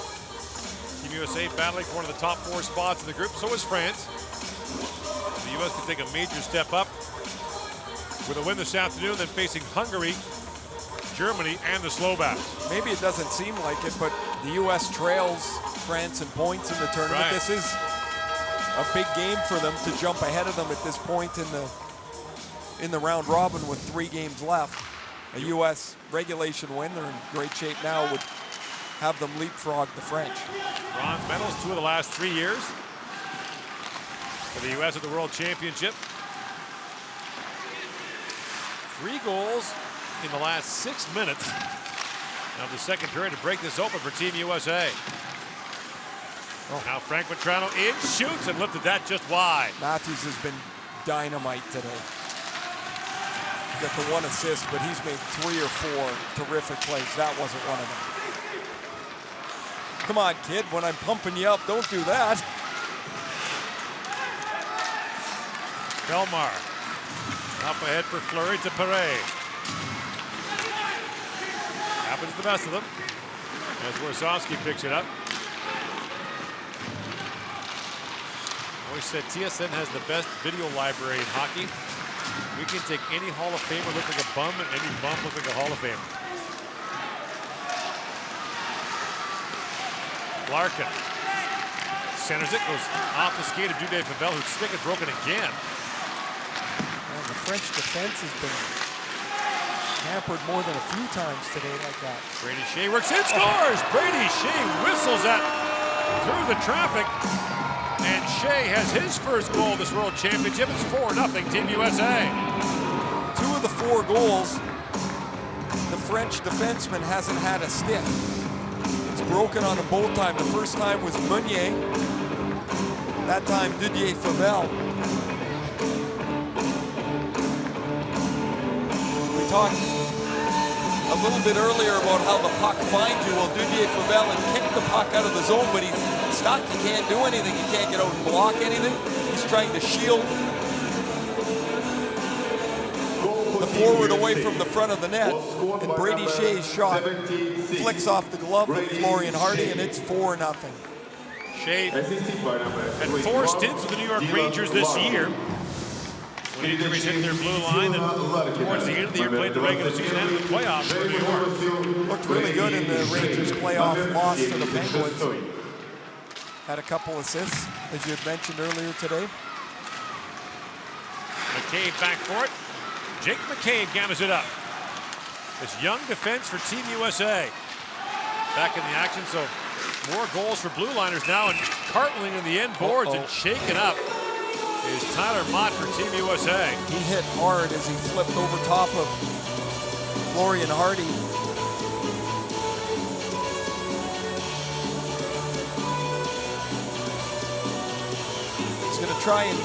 Team USA battling for one of the top 4 spots in the group, so is France. The US can take a major step up with a win this afternoon, then facing Hungary, Germany, and the Slovaks. Maybe it doesn't seem like it, but the US trails France in points in the tournament. Right. This is a big game for them to jump ahead of them at this point in the round robin with 3 games left. A US regulation win, they're in great shape now, would have them leapfrog the French. Bronze medals 2 of the last 3 years for the US at the World Championship. 3 goals in the last 6 minutes of the second period to break this open for Team USA. Now Frank Vetrano in, shoots, and lifted that just wide. Matthews has been dynamite today. Got the 1 assist, but he's made 3 or 4 terrific plays. That wasn't one of them. Come on, kid, when I'm pumping you up, don't do that. Belmar up ahead for Fleury to Perret. Happens to the best of them as Warsawski picks it up. Always said TSN has the best video library in hockey. We can take any Hall of Famer look like a bum and any bum look like a Hall of Famer. Larkin centers it, goes off the skate of Dude Favel, whose stick is broken again. And the French defense has been hampered more than a few times today like that. Brady Shea works in, scores! Brady Shea whistles that through the traffic. And Shea has his first goal of this World Championship. It's 4-0 Team USA. 2 of the 4 goals, the French defenseman hasn't had a stick. It's broken on him both times. The first time was Meunier. That time Didier Favel. We talked a little bit earlier about how the puck finds you. Well, Didier Favel had kicked the puck out of the zone, but he's stuck. He can't do anything. He can't get out and block anything. He's trying to shield the forward away from the front of the net. And Brady Shea's shot flicks off the glove of Florian Hardy, and it's 4-0. Shea had 4 stints with the New York Rangers this year. When injuries hit their blue line, and towards the end of the year played the regular season and the playoffs for New York. Looked really good in the Rangers playoff loss to the Penguins. Had a couple assists, as you had mentioned earlier today. McCabe back for it. Jake McCabe gathers it up. This young defense for Team USA. Back in the action, so more goals for Blue Liners now, and cartling in the end boards and shaken up is Tyler Mott for Team USA. He hit hard as he flipped over top of Florian Hardy. He's going to try and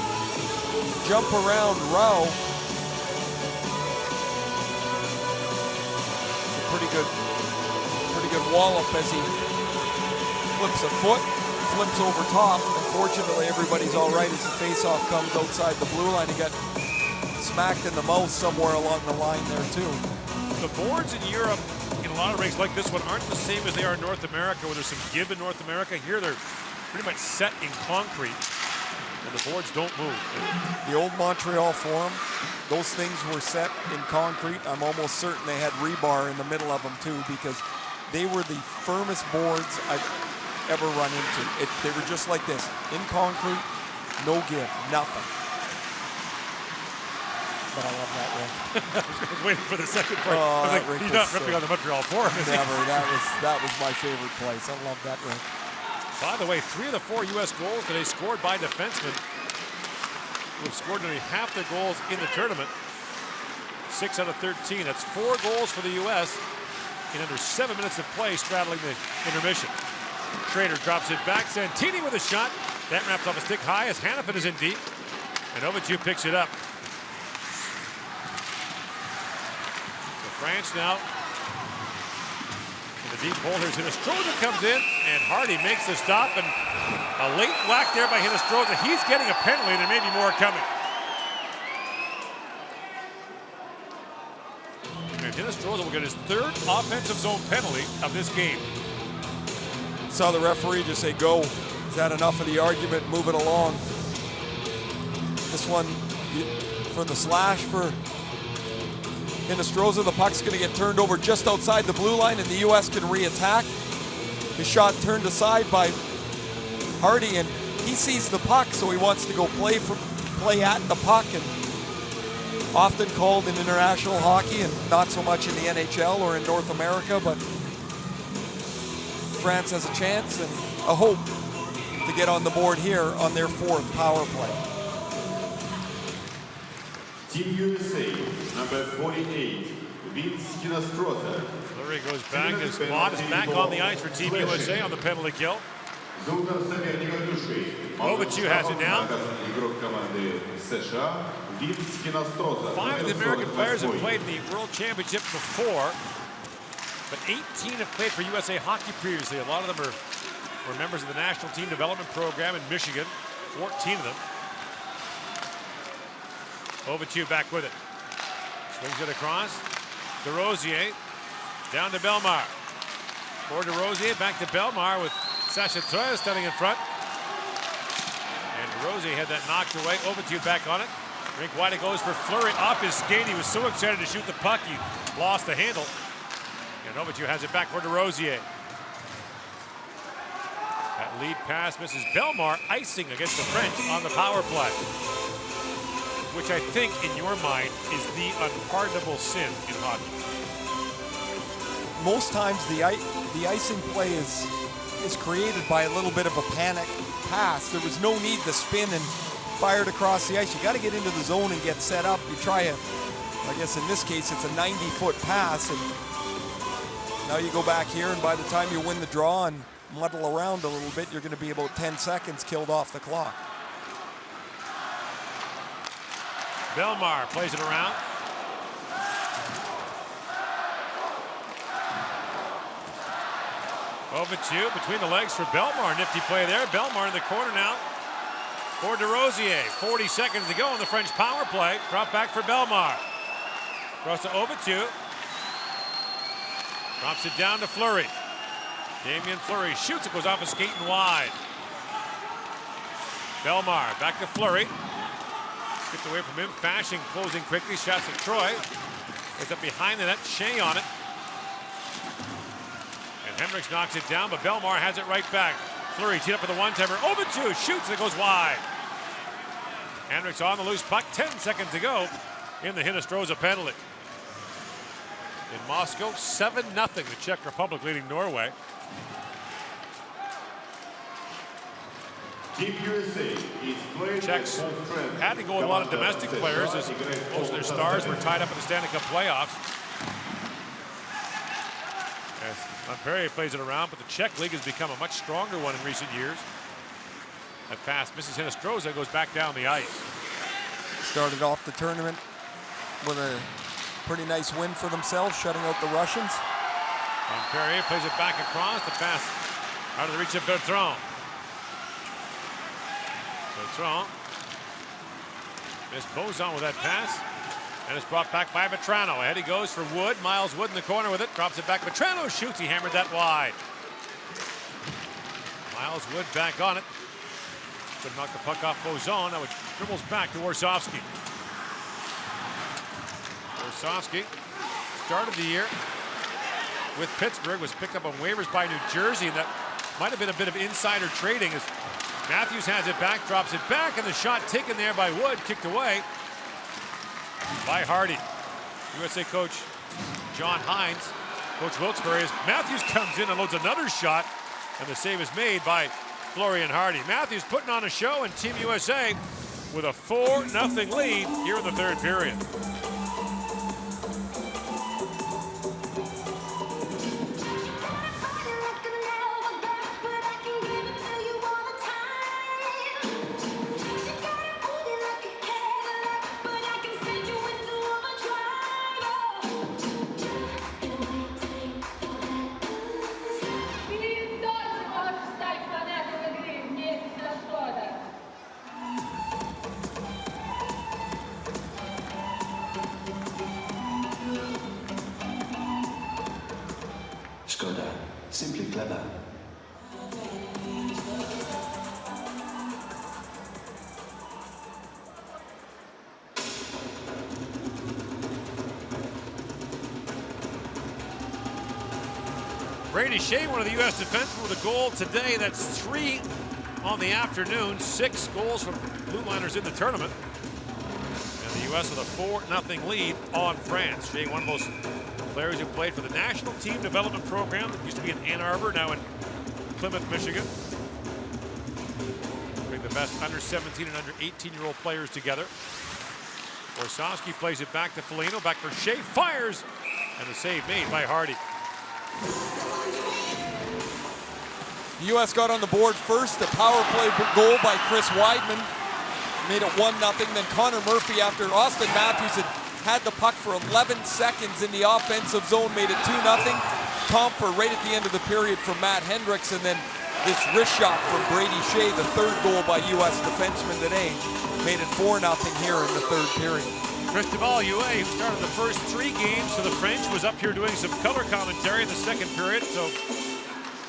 jump around Rao. It's a pretty good wallop as he flips a foot, flips over top. Unfortunately, everybody's all right as the faceoff comes outside the blue line. He got smacked in the mouth somewhere along the line there too. The boards in Europe, in a lot of rinks like this one, aren't the same as they are in North America, where there's some give in North America. Here, they're pretty much set in concrete, and the boards don't move. The old Montreal Forum, those things were set in concrete. I'm almost certain they had rebar in the middle of them too, because they were the firmest boards I've ever run into. They were just like this, in concrete, no give, nothing. But I love that ring. I was waiting for the second part. Oh, I was like, he's not ripping on the Montreal Forum, is he? Never. That was my favorite place. I love that ring. By the way, 3 of the 4 U.S. goals today scored by defensemen who have scored nearly half their goals in the tournament. 6 out of 13. That's 4 goals for the U.S. in under 7 minutes of play straddling the intermission. Schrader drops it back. Santini with a shot. That wraps off a stick high as Hannafin is in deep. And Ovicu picks it up. So France now in the deep hole. Here's Hinostroza comes in, and Hardy makes the stop, and a late whack there by Hinostroza. He's getting a penalty, and there may be more coming. Hinostroza will get his third offensive zone penalty of this game. Saw the referee just say, go. Is that enough of the argument? Move it along. This one for the slash for Hinostroza. The puck's going to get turned over just outside the blue line, and the U.S. can re-attack. His shot turned aside by Hardy, and he sees the puck, so he wants to go play at the puck, and often called in international hockey and not so much in the NHL or in North America, but France has a chance and a hope to get on the board here on their fourth power play. Team USA, number 48, Vince Hinostroza. Fleury goes back as Mott is back on the ice for Team USA on the penalty kill. Ovichu has it now. 5 of the American players have played in the World Championship before, but 18 have played for USA Hockey previously. A lot of them were members of the National Team Development Program in Michigan, 14 of them. Ovichu back with it. Swings it across. DeRosier down to Bellemare. For DeRosier, back to Bellemare with Sacha Troya standing in front. And DeRosier had that knocked away. Ovichu back on it. Rink wide it goes for Fleury off his skate. He was so excited to shoot the puck, he lost the handle. And Ovichu has it back for DeRosier. That lead pass misses. Bellemare icing against the French on the power play, which I think, in your mind, is the unpardonable sin in hockey. Most times the icing play is created by a little bit of a panic pass. There was no need to spin and fire it across the ice. You got to get into the zone and get set up. You try I guess in this case, it's a 90-foot pass, and now you go back here, and by the time you win the draw and muddle around a little bit, you're going to be about 10 seconds killed off the clock. Bellemare plays it around. Ovichu between the legs for Bellemare. Nifty play there. Bellemare in the corner now for DeRosier. 40 seconds to go on the French power play. Drop back for Bellemare. Cross to Ovichu. Drops it down to Fleury. Damien Fleury shoots. It goes off his skate and wide. Bellemare back to Fleury. Skipped away from him. Fasching closing quickly. Shots at Troy. It's up behind the net. Shea on it. And Hendricks knocks it down, but Bellemare has it right back. Fleury teed up for the one-timer. Ovichu shoots and it goes wide. Hendricks on the loose puck. 10 seconds to go in the Hinostroza penalty. In Moscow, 7-0, the Czech Republic leading Norway. Team USA is playing. Czechs had to go with a lot of domestic players as most of their stars were tied up in the Stanley Cup playoffs. As Montpellier plays it around, but the Czech league has become a much stronger one in recent years. That pass misses Hinostroza, goes back down the ice. Started off the tournament with a pretty nice win for themselves, shutting out the Russians. Montpellier plays it back across. The pass out of the reach of Bertrand. Bertrand missed Bozon with that pass, and it's brought back by Vetrano. Ahead he goes for Wood. Miles Wood in the corner with it, drops it back. Vetrano shoots. He hammered that wide. Miles Wood back on it. Could knock the puck off Bozon. Now it dribbles back to Warsofsky. Warsofsky started the year with Pittsburgh, was picked up on waivers by New Jersey, and that might have been a bit of insider trading as Matthews has it back, drops it back, and the shot taken there by Wood, kicked away by Hardy. USA coach John Hines, Coach Wilkes-Barre, as Matthews comes in and loads another shot, and the save is made by Florian Hardy. Matthews putting on a show, and Team USA with a 4-0 lead here in the third period. Simply clever. Brady Shea, one of the U.S. defensemen with a goal today. That's 3 on the afternoon. 6 goals from Blue Liners in the tournament. And the U.S. with a 4-0 lead on France. Shea, one of those players who played for the National Team Development Program that used to be in Ann Arbor, now in Plymouth, Michigan. Bring the best under 17 and under 18-year-old players together. Warsawski plays it back to Foligno, back for Shea, fires, and the save made by Hardy. The U.S. got on the board first. A power play goal by Chris Weidman made it 1-0. Then Connor Murphy, after Austin Matthews had the puck for 11 seconds in the offensive zone, made it 2-0. Comfer right at the end of the period from Matt Hendricks, and then this wrist shot from Brady Shea, the 3rd goal by U.S. defenseman today, made it 4-0 here in the 3rd period. Cristobal Huet, who started the first 3 games for the French, was up here doing some color commentary in the 2nd period, so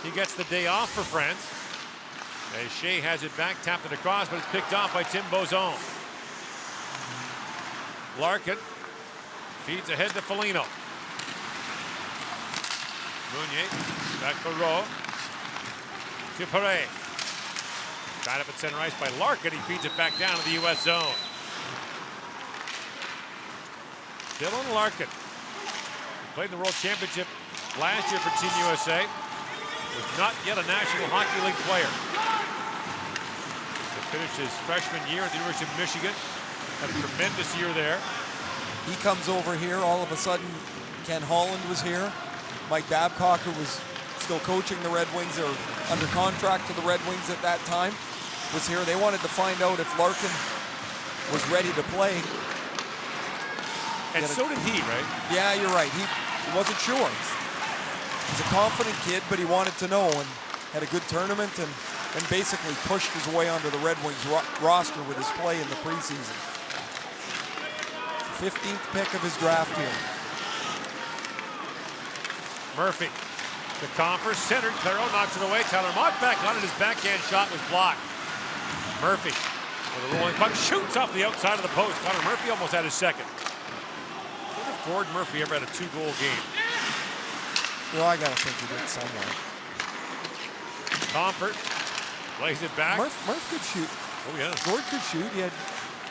he gets the day off for France. As Shea has it back, tapped it across, but it's picked off by Tim Bozon. Larkin feeds ahead to Foligno. Meunier, back for Rowe. To Perret. Tied up at center ice by Larkin. He feeds it back down to the U.S. zone. Dylan Larkin. He played in the World Championship last year for Team USA. Was not yet a National Hockey League player. He finished his freshman year at the University of Michigan. Had a tremendous year there. He comes over here. All of a sudden, Ken Holland was here. Mike Babcock, who was still coaching the Red Wings, or under contract to the Red Wings at that time, was here. They wanted to find out if Larkin was ready to play. And so did he, right? Yeah, you're right. He wasn't sure. He's a confident kid, but he wanted to know, and had a good tournament, and basically pushed his way onto the Red Wings roster with his play in the preseason. 15th pick of his draft year. Murphy. The Comfer centered. Claro knocks it away. Tyler Mott back on it. His backhand shot was blocked. Murphy with a rolling puck shoots off the outside of the post. Connor Murphy almost had his 2nd. What if Gordon Murphy ever had a 2-goal game? Well, I gotta think he did somewhere. Comfort plays it back. Murph could shoot. Oh yeah. Gord could shoot. He had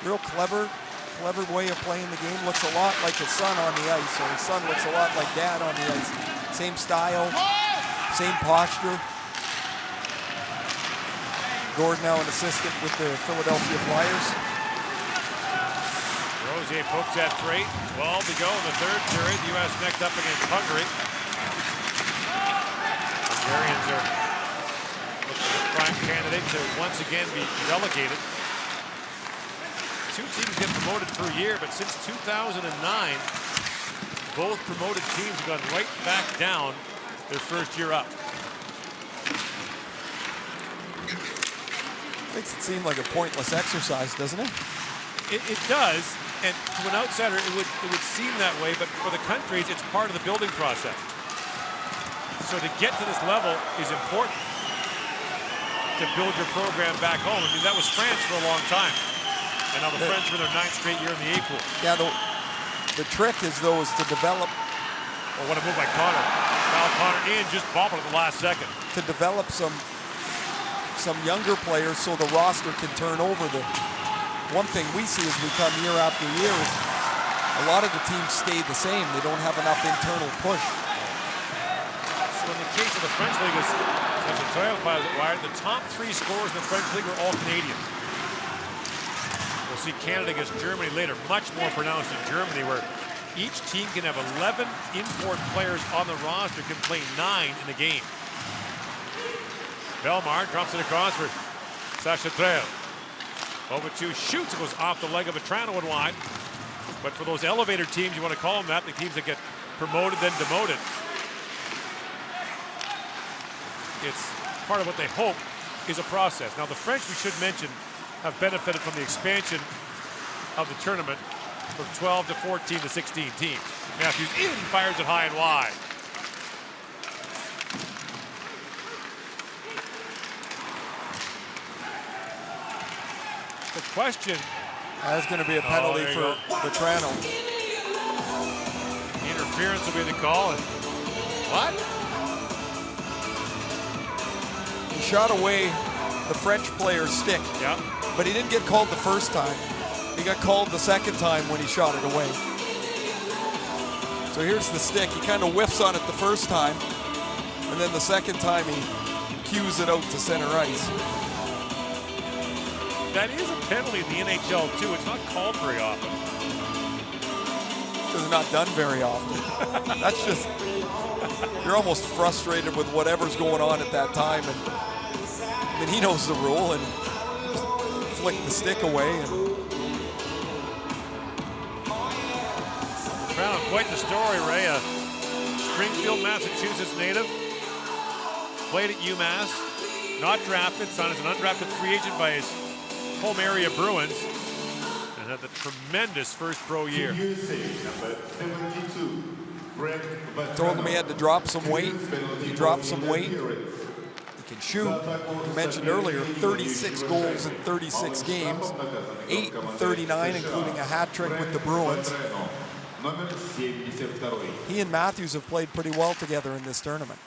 real clever way of playing the game. Looks a lot like his son on the ice, or his son looks a lot like Dad on the ice. Same style, same posture. Gord now an assistant with the Philadelphia Flyers. Rosier pokes at Freight. 12 to go in the 3rd period. The U.S. next up against Hungary. Hungarians are looking at a prime candidate to once again be relegated. 2 teams get promoted per year, but since 2009, both promoted teams have gone right back down their first year up. Makes it seem like a pointless exercise, doesn't it? It does, and to an outsider, it would seem that way, but for the countries, it's part of the building process. So to get to this level is important to build your program back home. I mean, that was France for a long time. And now the French were their 9th straight year in the A pool. Yeah, the trick is, though, is to develop. Oh, what a move by Connor. Now Connor in, just bobbled at the last second. To develop some younger players so the roster can turn over. The one thing we see as we come year after year is a lot of the teams stay the same. They don't have enough internal push. So in the case of the French League, as the trail files it wired, the top 3 scorers in the French League are all Canadians. We'll see Canada against Germany later, much more pronounced in Germany, where each team can have 11 import players on the roster, can play 9 in a game. Belmar drops it across for Sacha Trail. Kovacic shoots, it goes off the leg of Vetrano and wide. But for those elevator teams, you want to call them that, the teams that get promoted then demoted, it's part of what they hope is a process. Now the French, we should mention, have benefited from the expansion of the tournament from 12 to 14 to 16 teams. Matthews in, fires it high and wide. question. That's going to be a penalty there you for Vetrano. Interference will be the call. And what? He shot away the French player's stick. Yeah. But he didn't get called the first time. He got called the second time when he shot it away. So here's the stick. He kind of whiffs on it the first time. And then the second time he cues it out to center ice. That is a penalty in the NHL too. It's not called very often. Because it's not done very often. That's just, you're almost frustrated with whatever's going on at that time. And I mean, he knows the rule and flick the stick away. And Quite the story, Ray. A Springfield, Massachusetts native. Played at UMass. Not drafted. Signed as an undrafted free agent by his home area Bruins. And had a tremendous first pro year. Told him he had to drop some weight. He dropped some weight. He can shoot. You mentioned earlier, 36 goals in 36 games, 8 in 39, including a hat trick with the Bruins. He and Matthews have played pretty well together in this tournament.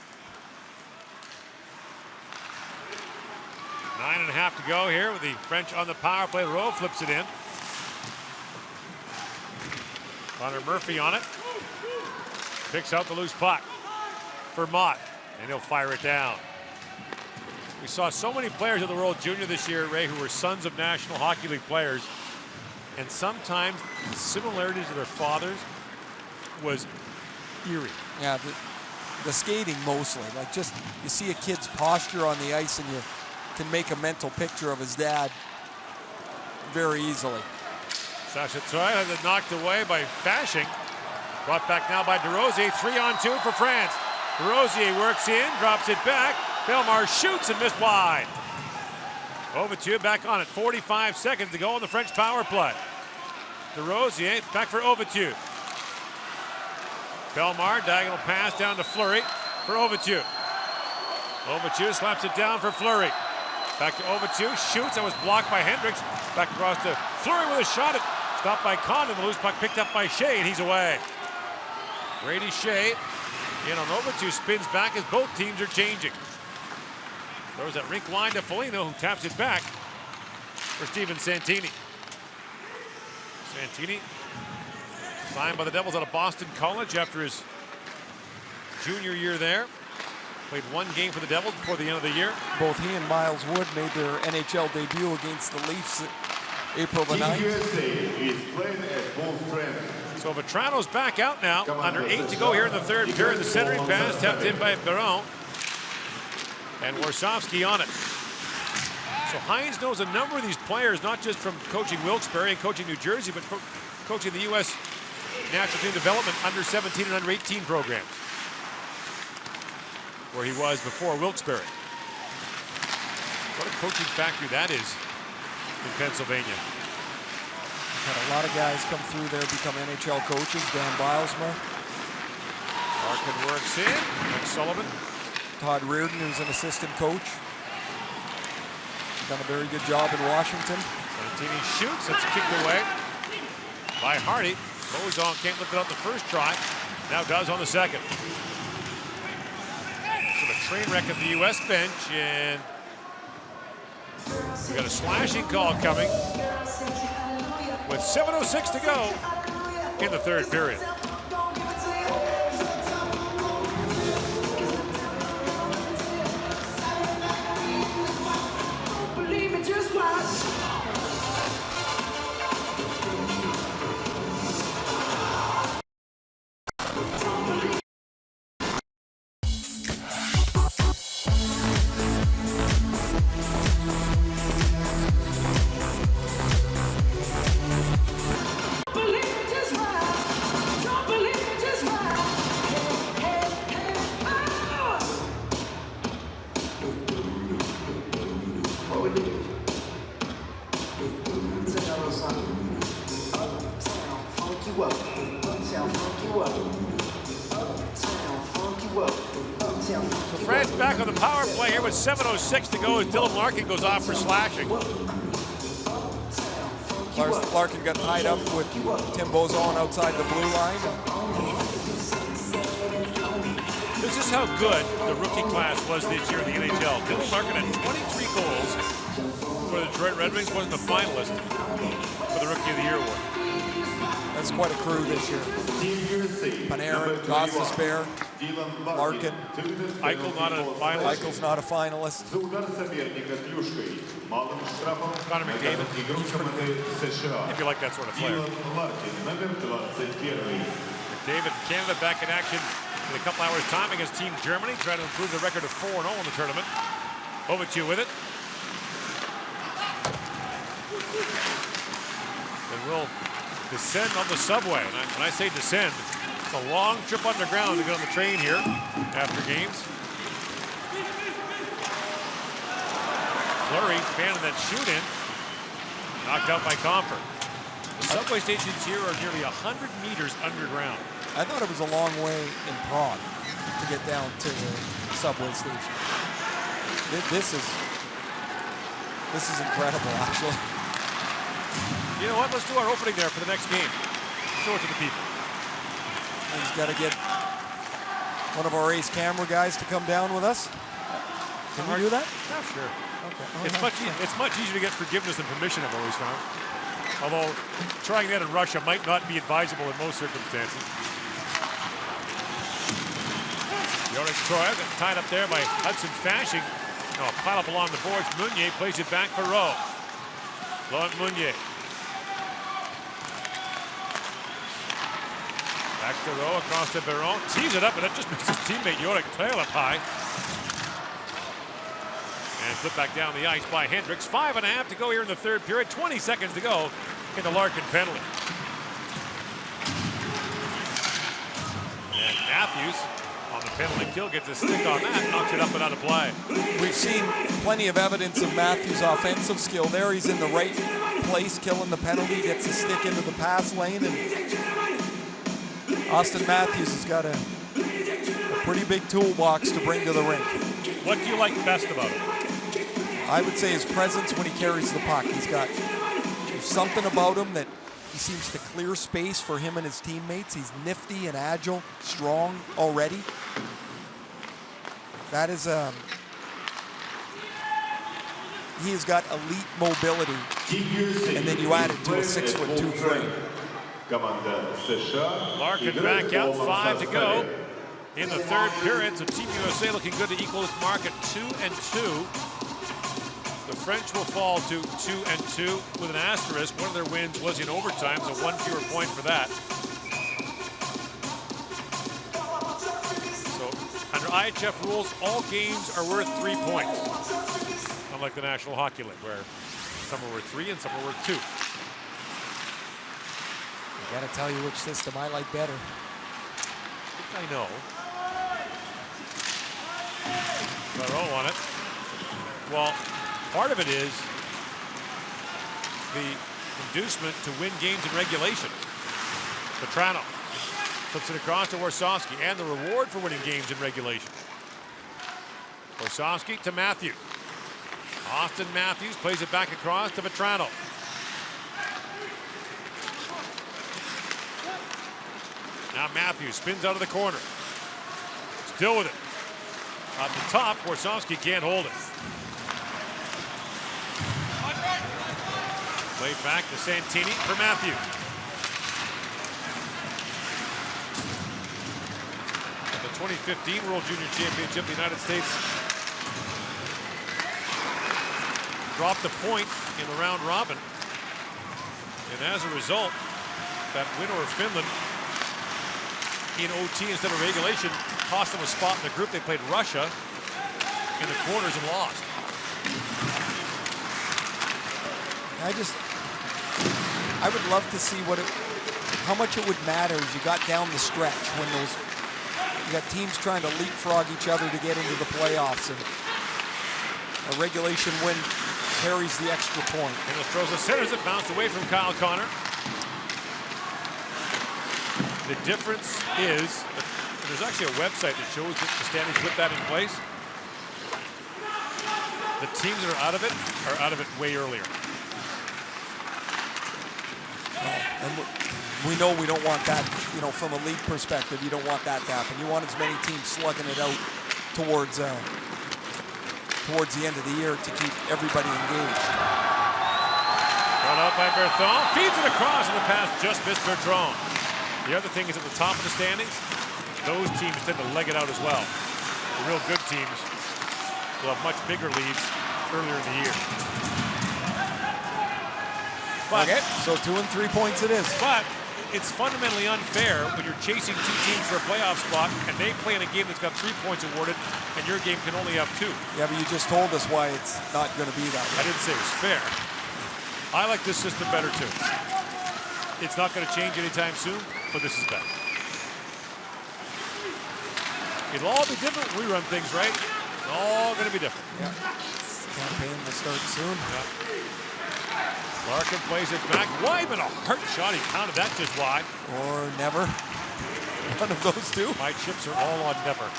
9.5 to go here with the French on the power play. Rowe flips it in. Connor Murphy on it. Picks out the loose puck for Mott, and he'll fire it down. We saw so many players of the World Junior this year, Ray, who were sons of National Hockey League players, and sometimes the similarities to their fathers was eerie. Yeah, the skating mostly. Like, just, you see a kid's posture on the ice and you can make a mental picture of his dad very easily. Sasha Troy has it knocked away by Fashing. Brought back now by DeRosier. 3-on-2 for France. DeRosier works in, drops it back. Bellemare shoots and missed wide. Overture back on it. 45 seconds to go on the French power play. DeRosier back for Overture. Bellemare, diagonal pass down to Fleury for Overture. Overture slaps it down for Fleury. Back to Overture, shoots, and was blocked by Hendricks. Back across to Fleury with a shot. Stopped by Condon. The loose puck picked up by Shea, and he's away. Brady Shea in on Overture, spins back as both teams are changing. Throws that rink line to Foligno, who taps it back for Steven Santini. Santini signed by the Devils out of Boston College after his junior year there. Played one game for the Devils before the end of the year. Both he and Miles Wood made their NHL debut against the Leafs April the 9th. So Vetrano's back out now. Under 8 to go here in the third period. The centering pass tapped in by Perron. And Warsofsky on it. So Hines knows a number of these players, not just from coaching Wilkes-Barre and coaching New Jersey, but from coaching the U.S. National Team Development under 17 and under 18 programs, where he was before Wilkes-Barre. What a coaching factory that is in Pennsylvania. Had a lot of guys come through there, become NHL coaches. Dan Bilesma. Larkin works in. Mike Sullivan. Todd Reardon, who's an assistant coach. Done a very good job in Washington. Santini shoots. It's kicked away by Hardy. Bozon can't lift it out the first try. Now does on the second. So the train wreck at the U.S. bench, and we got a slashing call coming with 7:06 to go in the third period. So France back on the power play here with 7:06 to go as Dylan Larkin goes off for slashing. Larkin got tied up with Tim Bozon outside the blue line. This is how good the rookie class was this year in the NHL. Dylan Larkin had 23 goals for the Detroit Red Wings, wasn't a finalist for the Rookie of the Year award. That's quite a crew this year. Panarin, Gostisbehere, Larkin. Eichel not a finalist. Eichel's not a finalist. Connor McDavid, if you like that sort of player. McDavid, Canada back in action in a couple hours' time against Team Germany, trying to improve the record of 4-0 in the tournament. Over to you with it. And we'll descend on the subway. And when I say descend, it's a long trip underground to get on the train here after games. Fleury, fan of that shoot-in, knocked out by Comfort. The subway stations here are nearly 100 meters underground. I thought it was a long way in Prague to get down to the subway station. This is incredible, actually. You know what? Let's do our opening there for the next game. Show it to the people. He's got to get one of our ace camera guys to come down with us. Can we do that? Yeah, sure. Okay. It's much easier to get forgiveness than permission, I've always found. Although trying that in Russia might not be advisable in most circumstances. Jonas Troya got tied up there by Hudson Fashing. No, a pile up along the boards. Meunier plays it back for Rowe. Laurent Meunier. Back to Rowe across to Baron. Tees it up, and that just makes his teammate Yorick tail up high. And flip back down the ice by Hendricks. 5.5 to go here in the third period. 20 seconds to go in the Larkin penalty. And Matthews on the penalty kill gets a stick on that, knocks it up and out of play. We've seen plenty of evidence of Matthews' offensive skill there. He's in the right place, killing the penalty, gets a stick into the pass lane, and Austin Matthews has got a pretty big toolbox to bring to the rink. What do you like best about him? I would say his presence when he carries the puck. There's something about him that he seems to clear space for him and his teammates. He's nifty and agile, strong already. That is he has got elite mobility, and then you add it to a 6'2" frame. Larkin back out, 5 to go in the third period. So Team USA looking good to equal its mark at 2-2. The French will fall to 2-2 with an asterisk. One of their wins was in overtime, so one fewer point for that. So under IIHF rules, all games are worth 3 points. Unlike the National Hockey League, where some are worth 3 and some are worth 2. I gotta tell you which system I like better. I think I know. Barreau on it. Well, part of it is the inducement to win games in regulation. Petrano flips it across to Warsawski, and the reward for winning games in regulation. Warsawski to Matthews. Austin Matthews plays it back across to Petrano. Now Matthews spins out of the corner. Still with it. At the top, Warsawski can't hold it. Played back to Santini for Matthews. At the 2015 World Junior Championship, the United States dropped a point in the round robin. And as a result, that win over Finland in OT instead of regulation cost them a spot in the group. They played Russia in the quarters and lost. I would love to see how much it would matter as you got down the stretch when you got teams trying to leapfrog each other to get into the playoffs, and a regulation win carries the extra point. And it throws the centers that bounced away from Kyle Connor. The difference is, there's actually a website that shows the standings with that in place. The teams that are out of it way earlier. And we know we don't want that, you know, from a league perspective, you don't want that to happen. You want as many teams slugging it out towards the end of the year to keep everybody engaged. Brought out by Berthon, feeds it across, and the pass just missed Bertrand. The other thing is at the top of the standings, those teams tend to leg it out as well. The real good teams will have much bigger leads earlier in the year. But, okay, so 2 and 3 points it is. But it's fundamentally unfair when you're chasing two teams for a playoff spot and they play in a game that's got 3 points awarded and your game can only have 2. Yeah, but you just told us why it's not going to be that way. I didn't say it's fair. I like this system better too. It's not going to change anytime soon, but this is better. It'll all be different when we run things right. It's all going to be different. Yeah. Campaign will start soon. Yeah. Larkin plays it back. Wyman, a hard shot. He pounded that just wide. Or never. One of those two. My chips are all on never.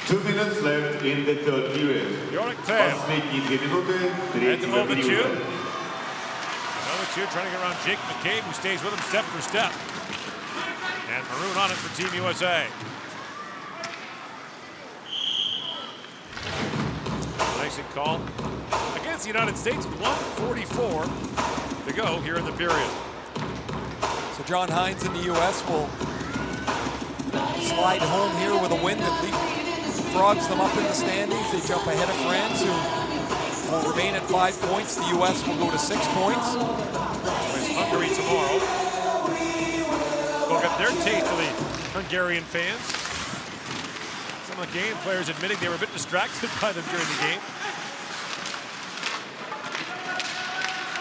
2 minutes left in the third period. Yorick Tail. Последние 2 минуты And третьего over периода. Another two trying to get around Jake McCabe, who stays with him step for step. And Maroon on it for Team USA. Nicely called. Against the United States, 1:44 to go here in the period. So John Hines in the U.S. will slide home here with a win that frogs them up in the standings. They jump ahead of France, who will remain at 5 points. The U.S. will go to 6 points. Plays Hungary tomorrow. They'll get their taste of the Hungarian fans. Some of the game players admitting they were a bit distracted by them during the game.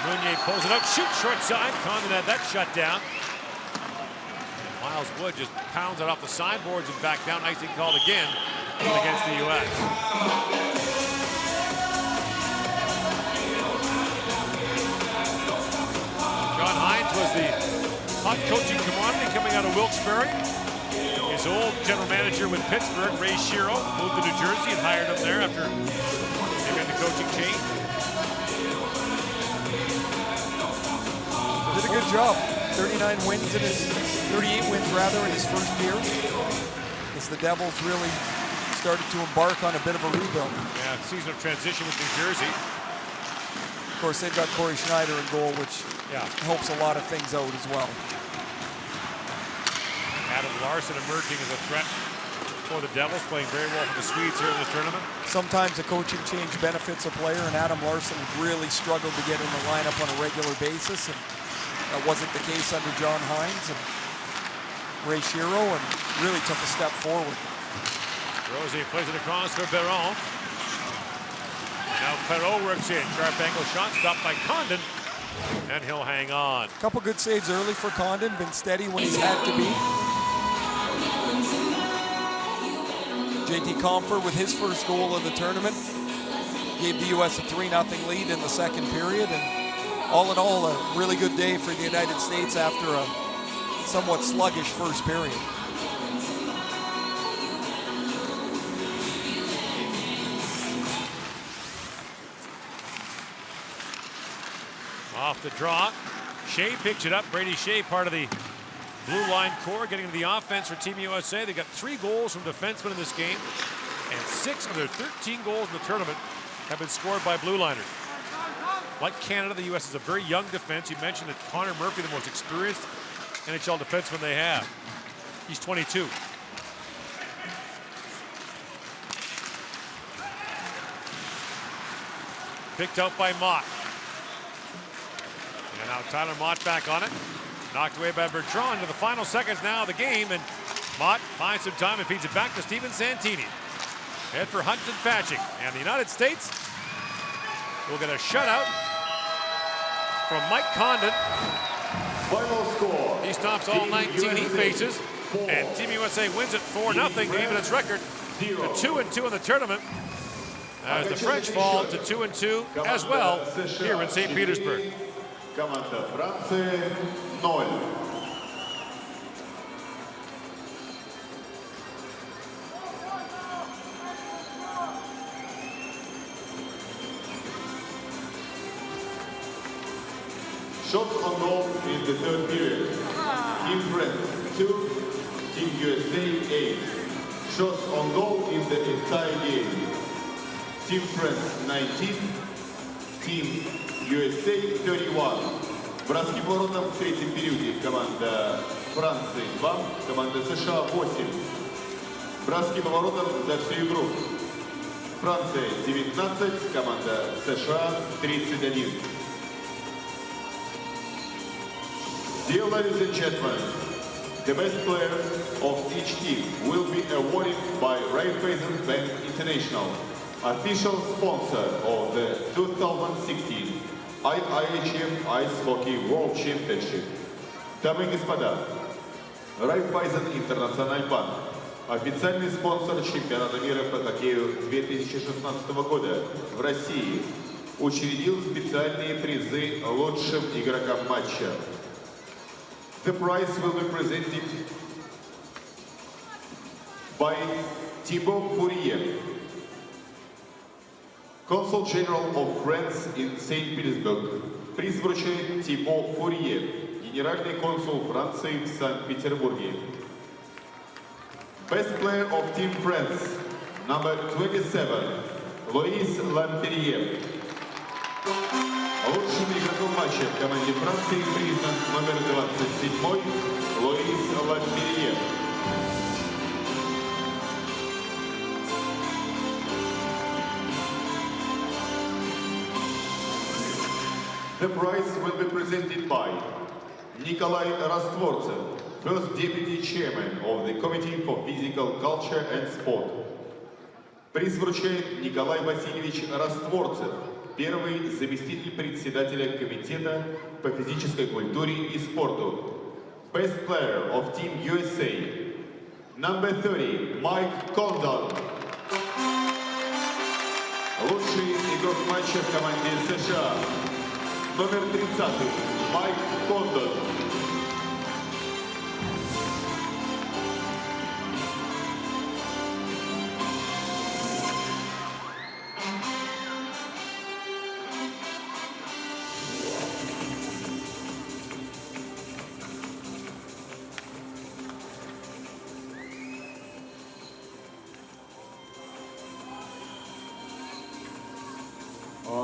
Meunier pulls it out, shoots short side. Condon had that shut down. Miles Wood just pounds it off the sideboards and back down. Nicely called again against the U.S. John Hines was the hot coaching commodity coming out of Wilkes-Barre. His old general manager with Pittsburgh, Ray Shero, moved to New Jersey and hired him there after he made the coaching change. Did a good job. 38 wins in his first year. As the Devils really started to embark on a bit of a rebuild. Yeah, season of transition with New Jersey. Of course, they've got Corey Schneider in goal, which helps a lot of things out as well. Adam Larsson emerging as a threat for the Devils, playing very well for the Swedes here in the tournament. Sometimes a coaching change benefits a player, and Adam Larsson really struggled to get in the lineup on a regular basis, and that wasn't the case under John Hines and Ray Shero, and really took a step forward. Rosie plays it across for Perron. Now Perron works in. Sharp angle shot stopped by Condon, and he'll hang on. Couple good saves early for Condon. Been steady when he's had to be. JT Comfort with his first goal of the tournament gave the U.S. a 3-0 lead in the second period. And all in all, a really good day for the United States after a somewhat sluggish first period. Off the draw. Shea picks it up. Brady Shea, part of the blue line core, getting to the offense for Team USA. They got 3 goals from defensemen in this game, and 6 of their 13 goals in the tournament have been scored by blue liners. Like Canada, the U.S. is a very young defense. You mentioned that Connor Murphy, the most experienced NHL defenseman they have. He's 22. Picked out by Mott. And now Tyler Mott back on it. Knocked away by Bertrand into the final seconds now of the game. And Mott finds some time and feeds it back to Steven Santini. Head for Hunt and Patching. And the United States will get a shutout from Mike Condon. Final score. He stops all 19 he faces. And Team USA wins it 4-0 to even its record to 2-2 in the tournament. As the French fall to 2-2 as well here in St. Petersburg. Команда Франции 0. goal in the third period. Team France 2, Team USA 8. Shots on goal in the entire game. Team France 19, Team USA 31. Броски по воротам в третьем периоде. Команда Франции 2, команда США 8. Броски по воротам за всю игру. Франция 19, команда США 31. Dear ladies and gentlemen, the best player of each team will be awarded by Raiffeisen Bank International, official sponsor of the 2016 IIHF Ice Hockey World Championship. Дамы и господа, Raiffeisen International Bank, официальный спонсор чемпионата мира по хоккею 2016 года в России, учредил специальные призы лучшим игрокам матча. The prize will be presented by Thibaut Fourier, Consul General of France in St. Petersburg. Приз вручает Thibaut Fourier, генеральный консул Франции в Санкт-Петербурге. Best player of Team France, number 27, Louis Lamperrier. Лучшим игроком матча в команде Франции признан номер 27 Луис Ламперриер. The prize will be presented by Nikolai Rastvortsev, first Deputy Chairman of the Committee for Physical Culture and Sport. Приз вручает Николай Васильевич Растворцев, первый заместитель председателя Комитета по физической культуре и спорту. Best player of Team USA, number 30, Mike Condon. Лучший игрок матча в команде США, номер 30, Майк Кондон.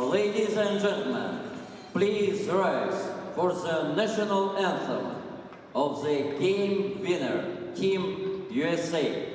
Ladies and gentlemen, please rise for the national anthem of the game winner, Team USA.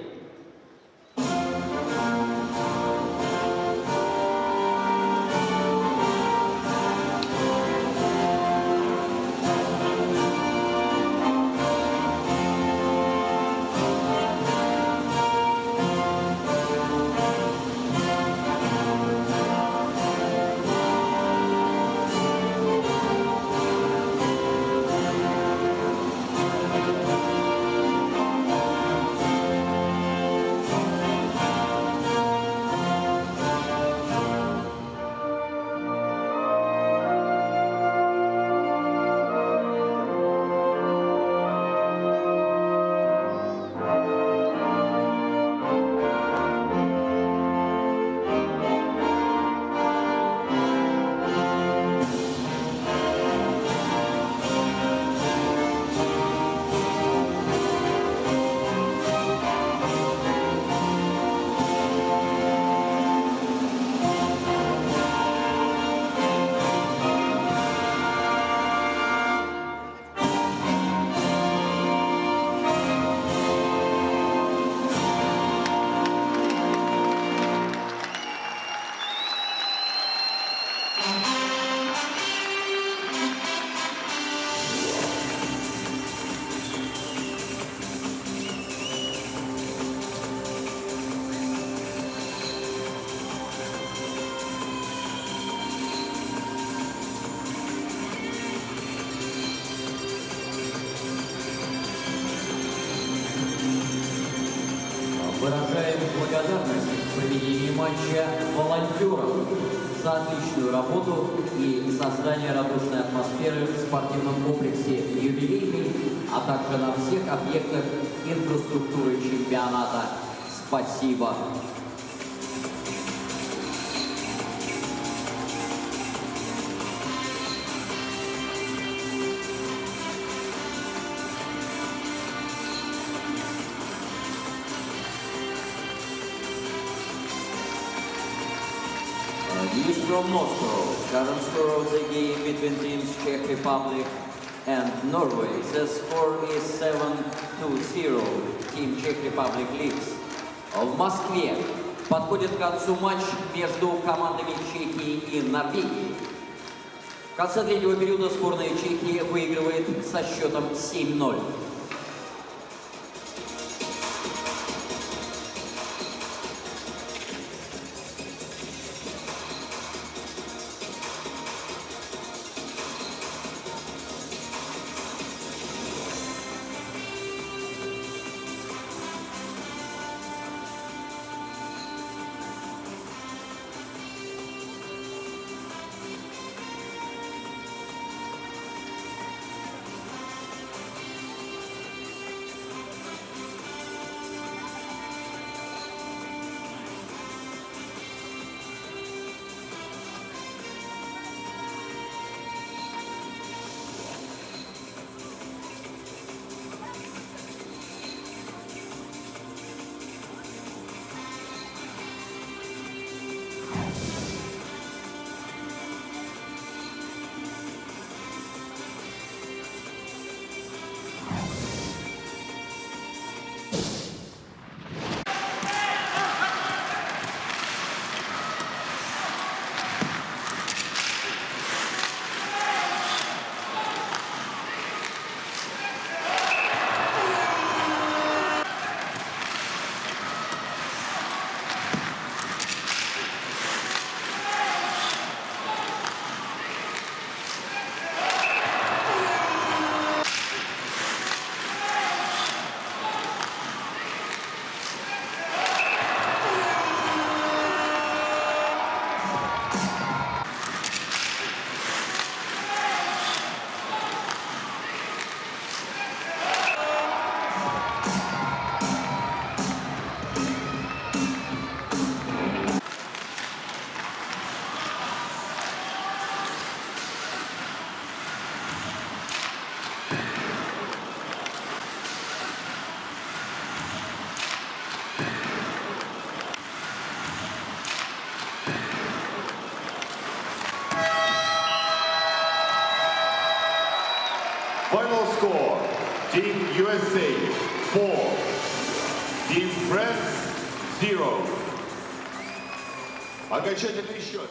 Выражаем благодарность в проведении матча волонтерам за отличную работу и создание радушной атмосферы в спортивном комплексе «Юбилейный», а также на всех объектах инфраструктуры чемпионата. Спасибо! from Moscow. Current score of the game between teams Czech Republic and Norway. The score is 7-0. Team Czech Republic leads. В Москве подходит к концу матч между командами Чехии и Норвегии. В конце третьего периода сборная Чехии выигрывает со счетом 7-0. Final score, Team USA 4, Team France 0. Окончательный счет.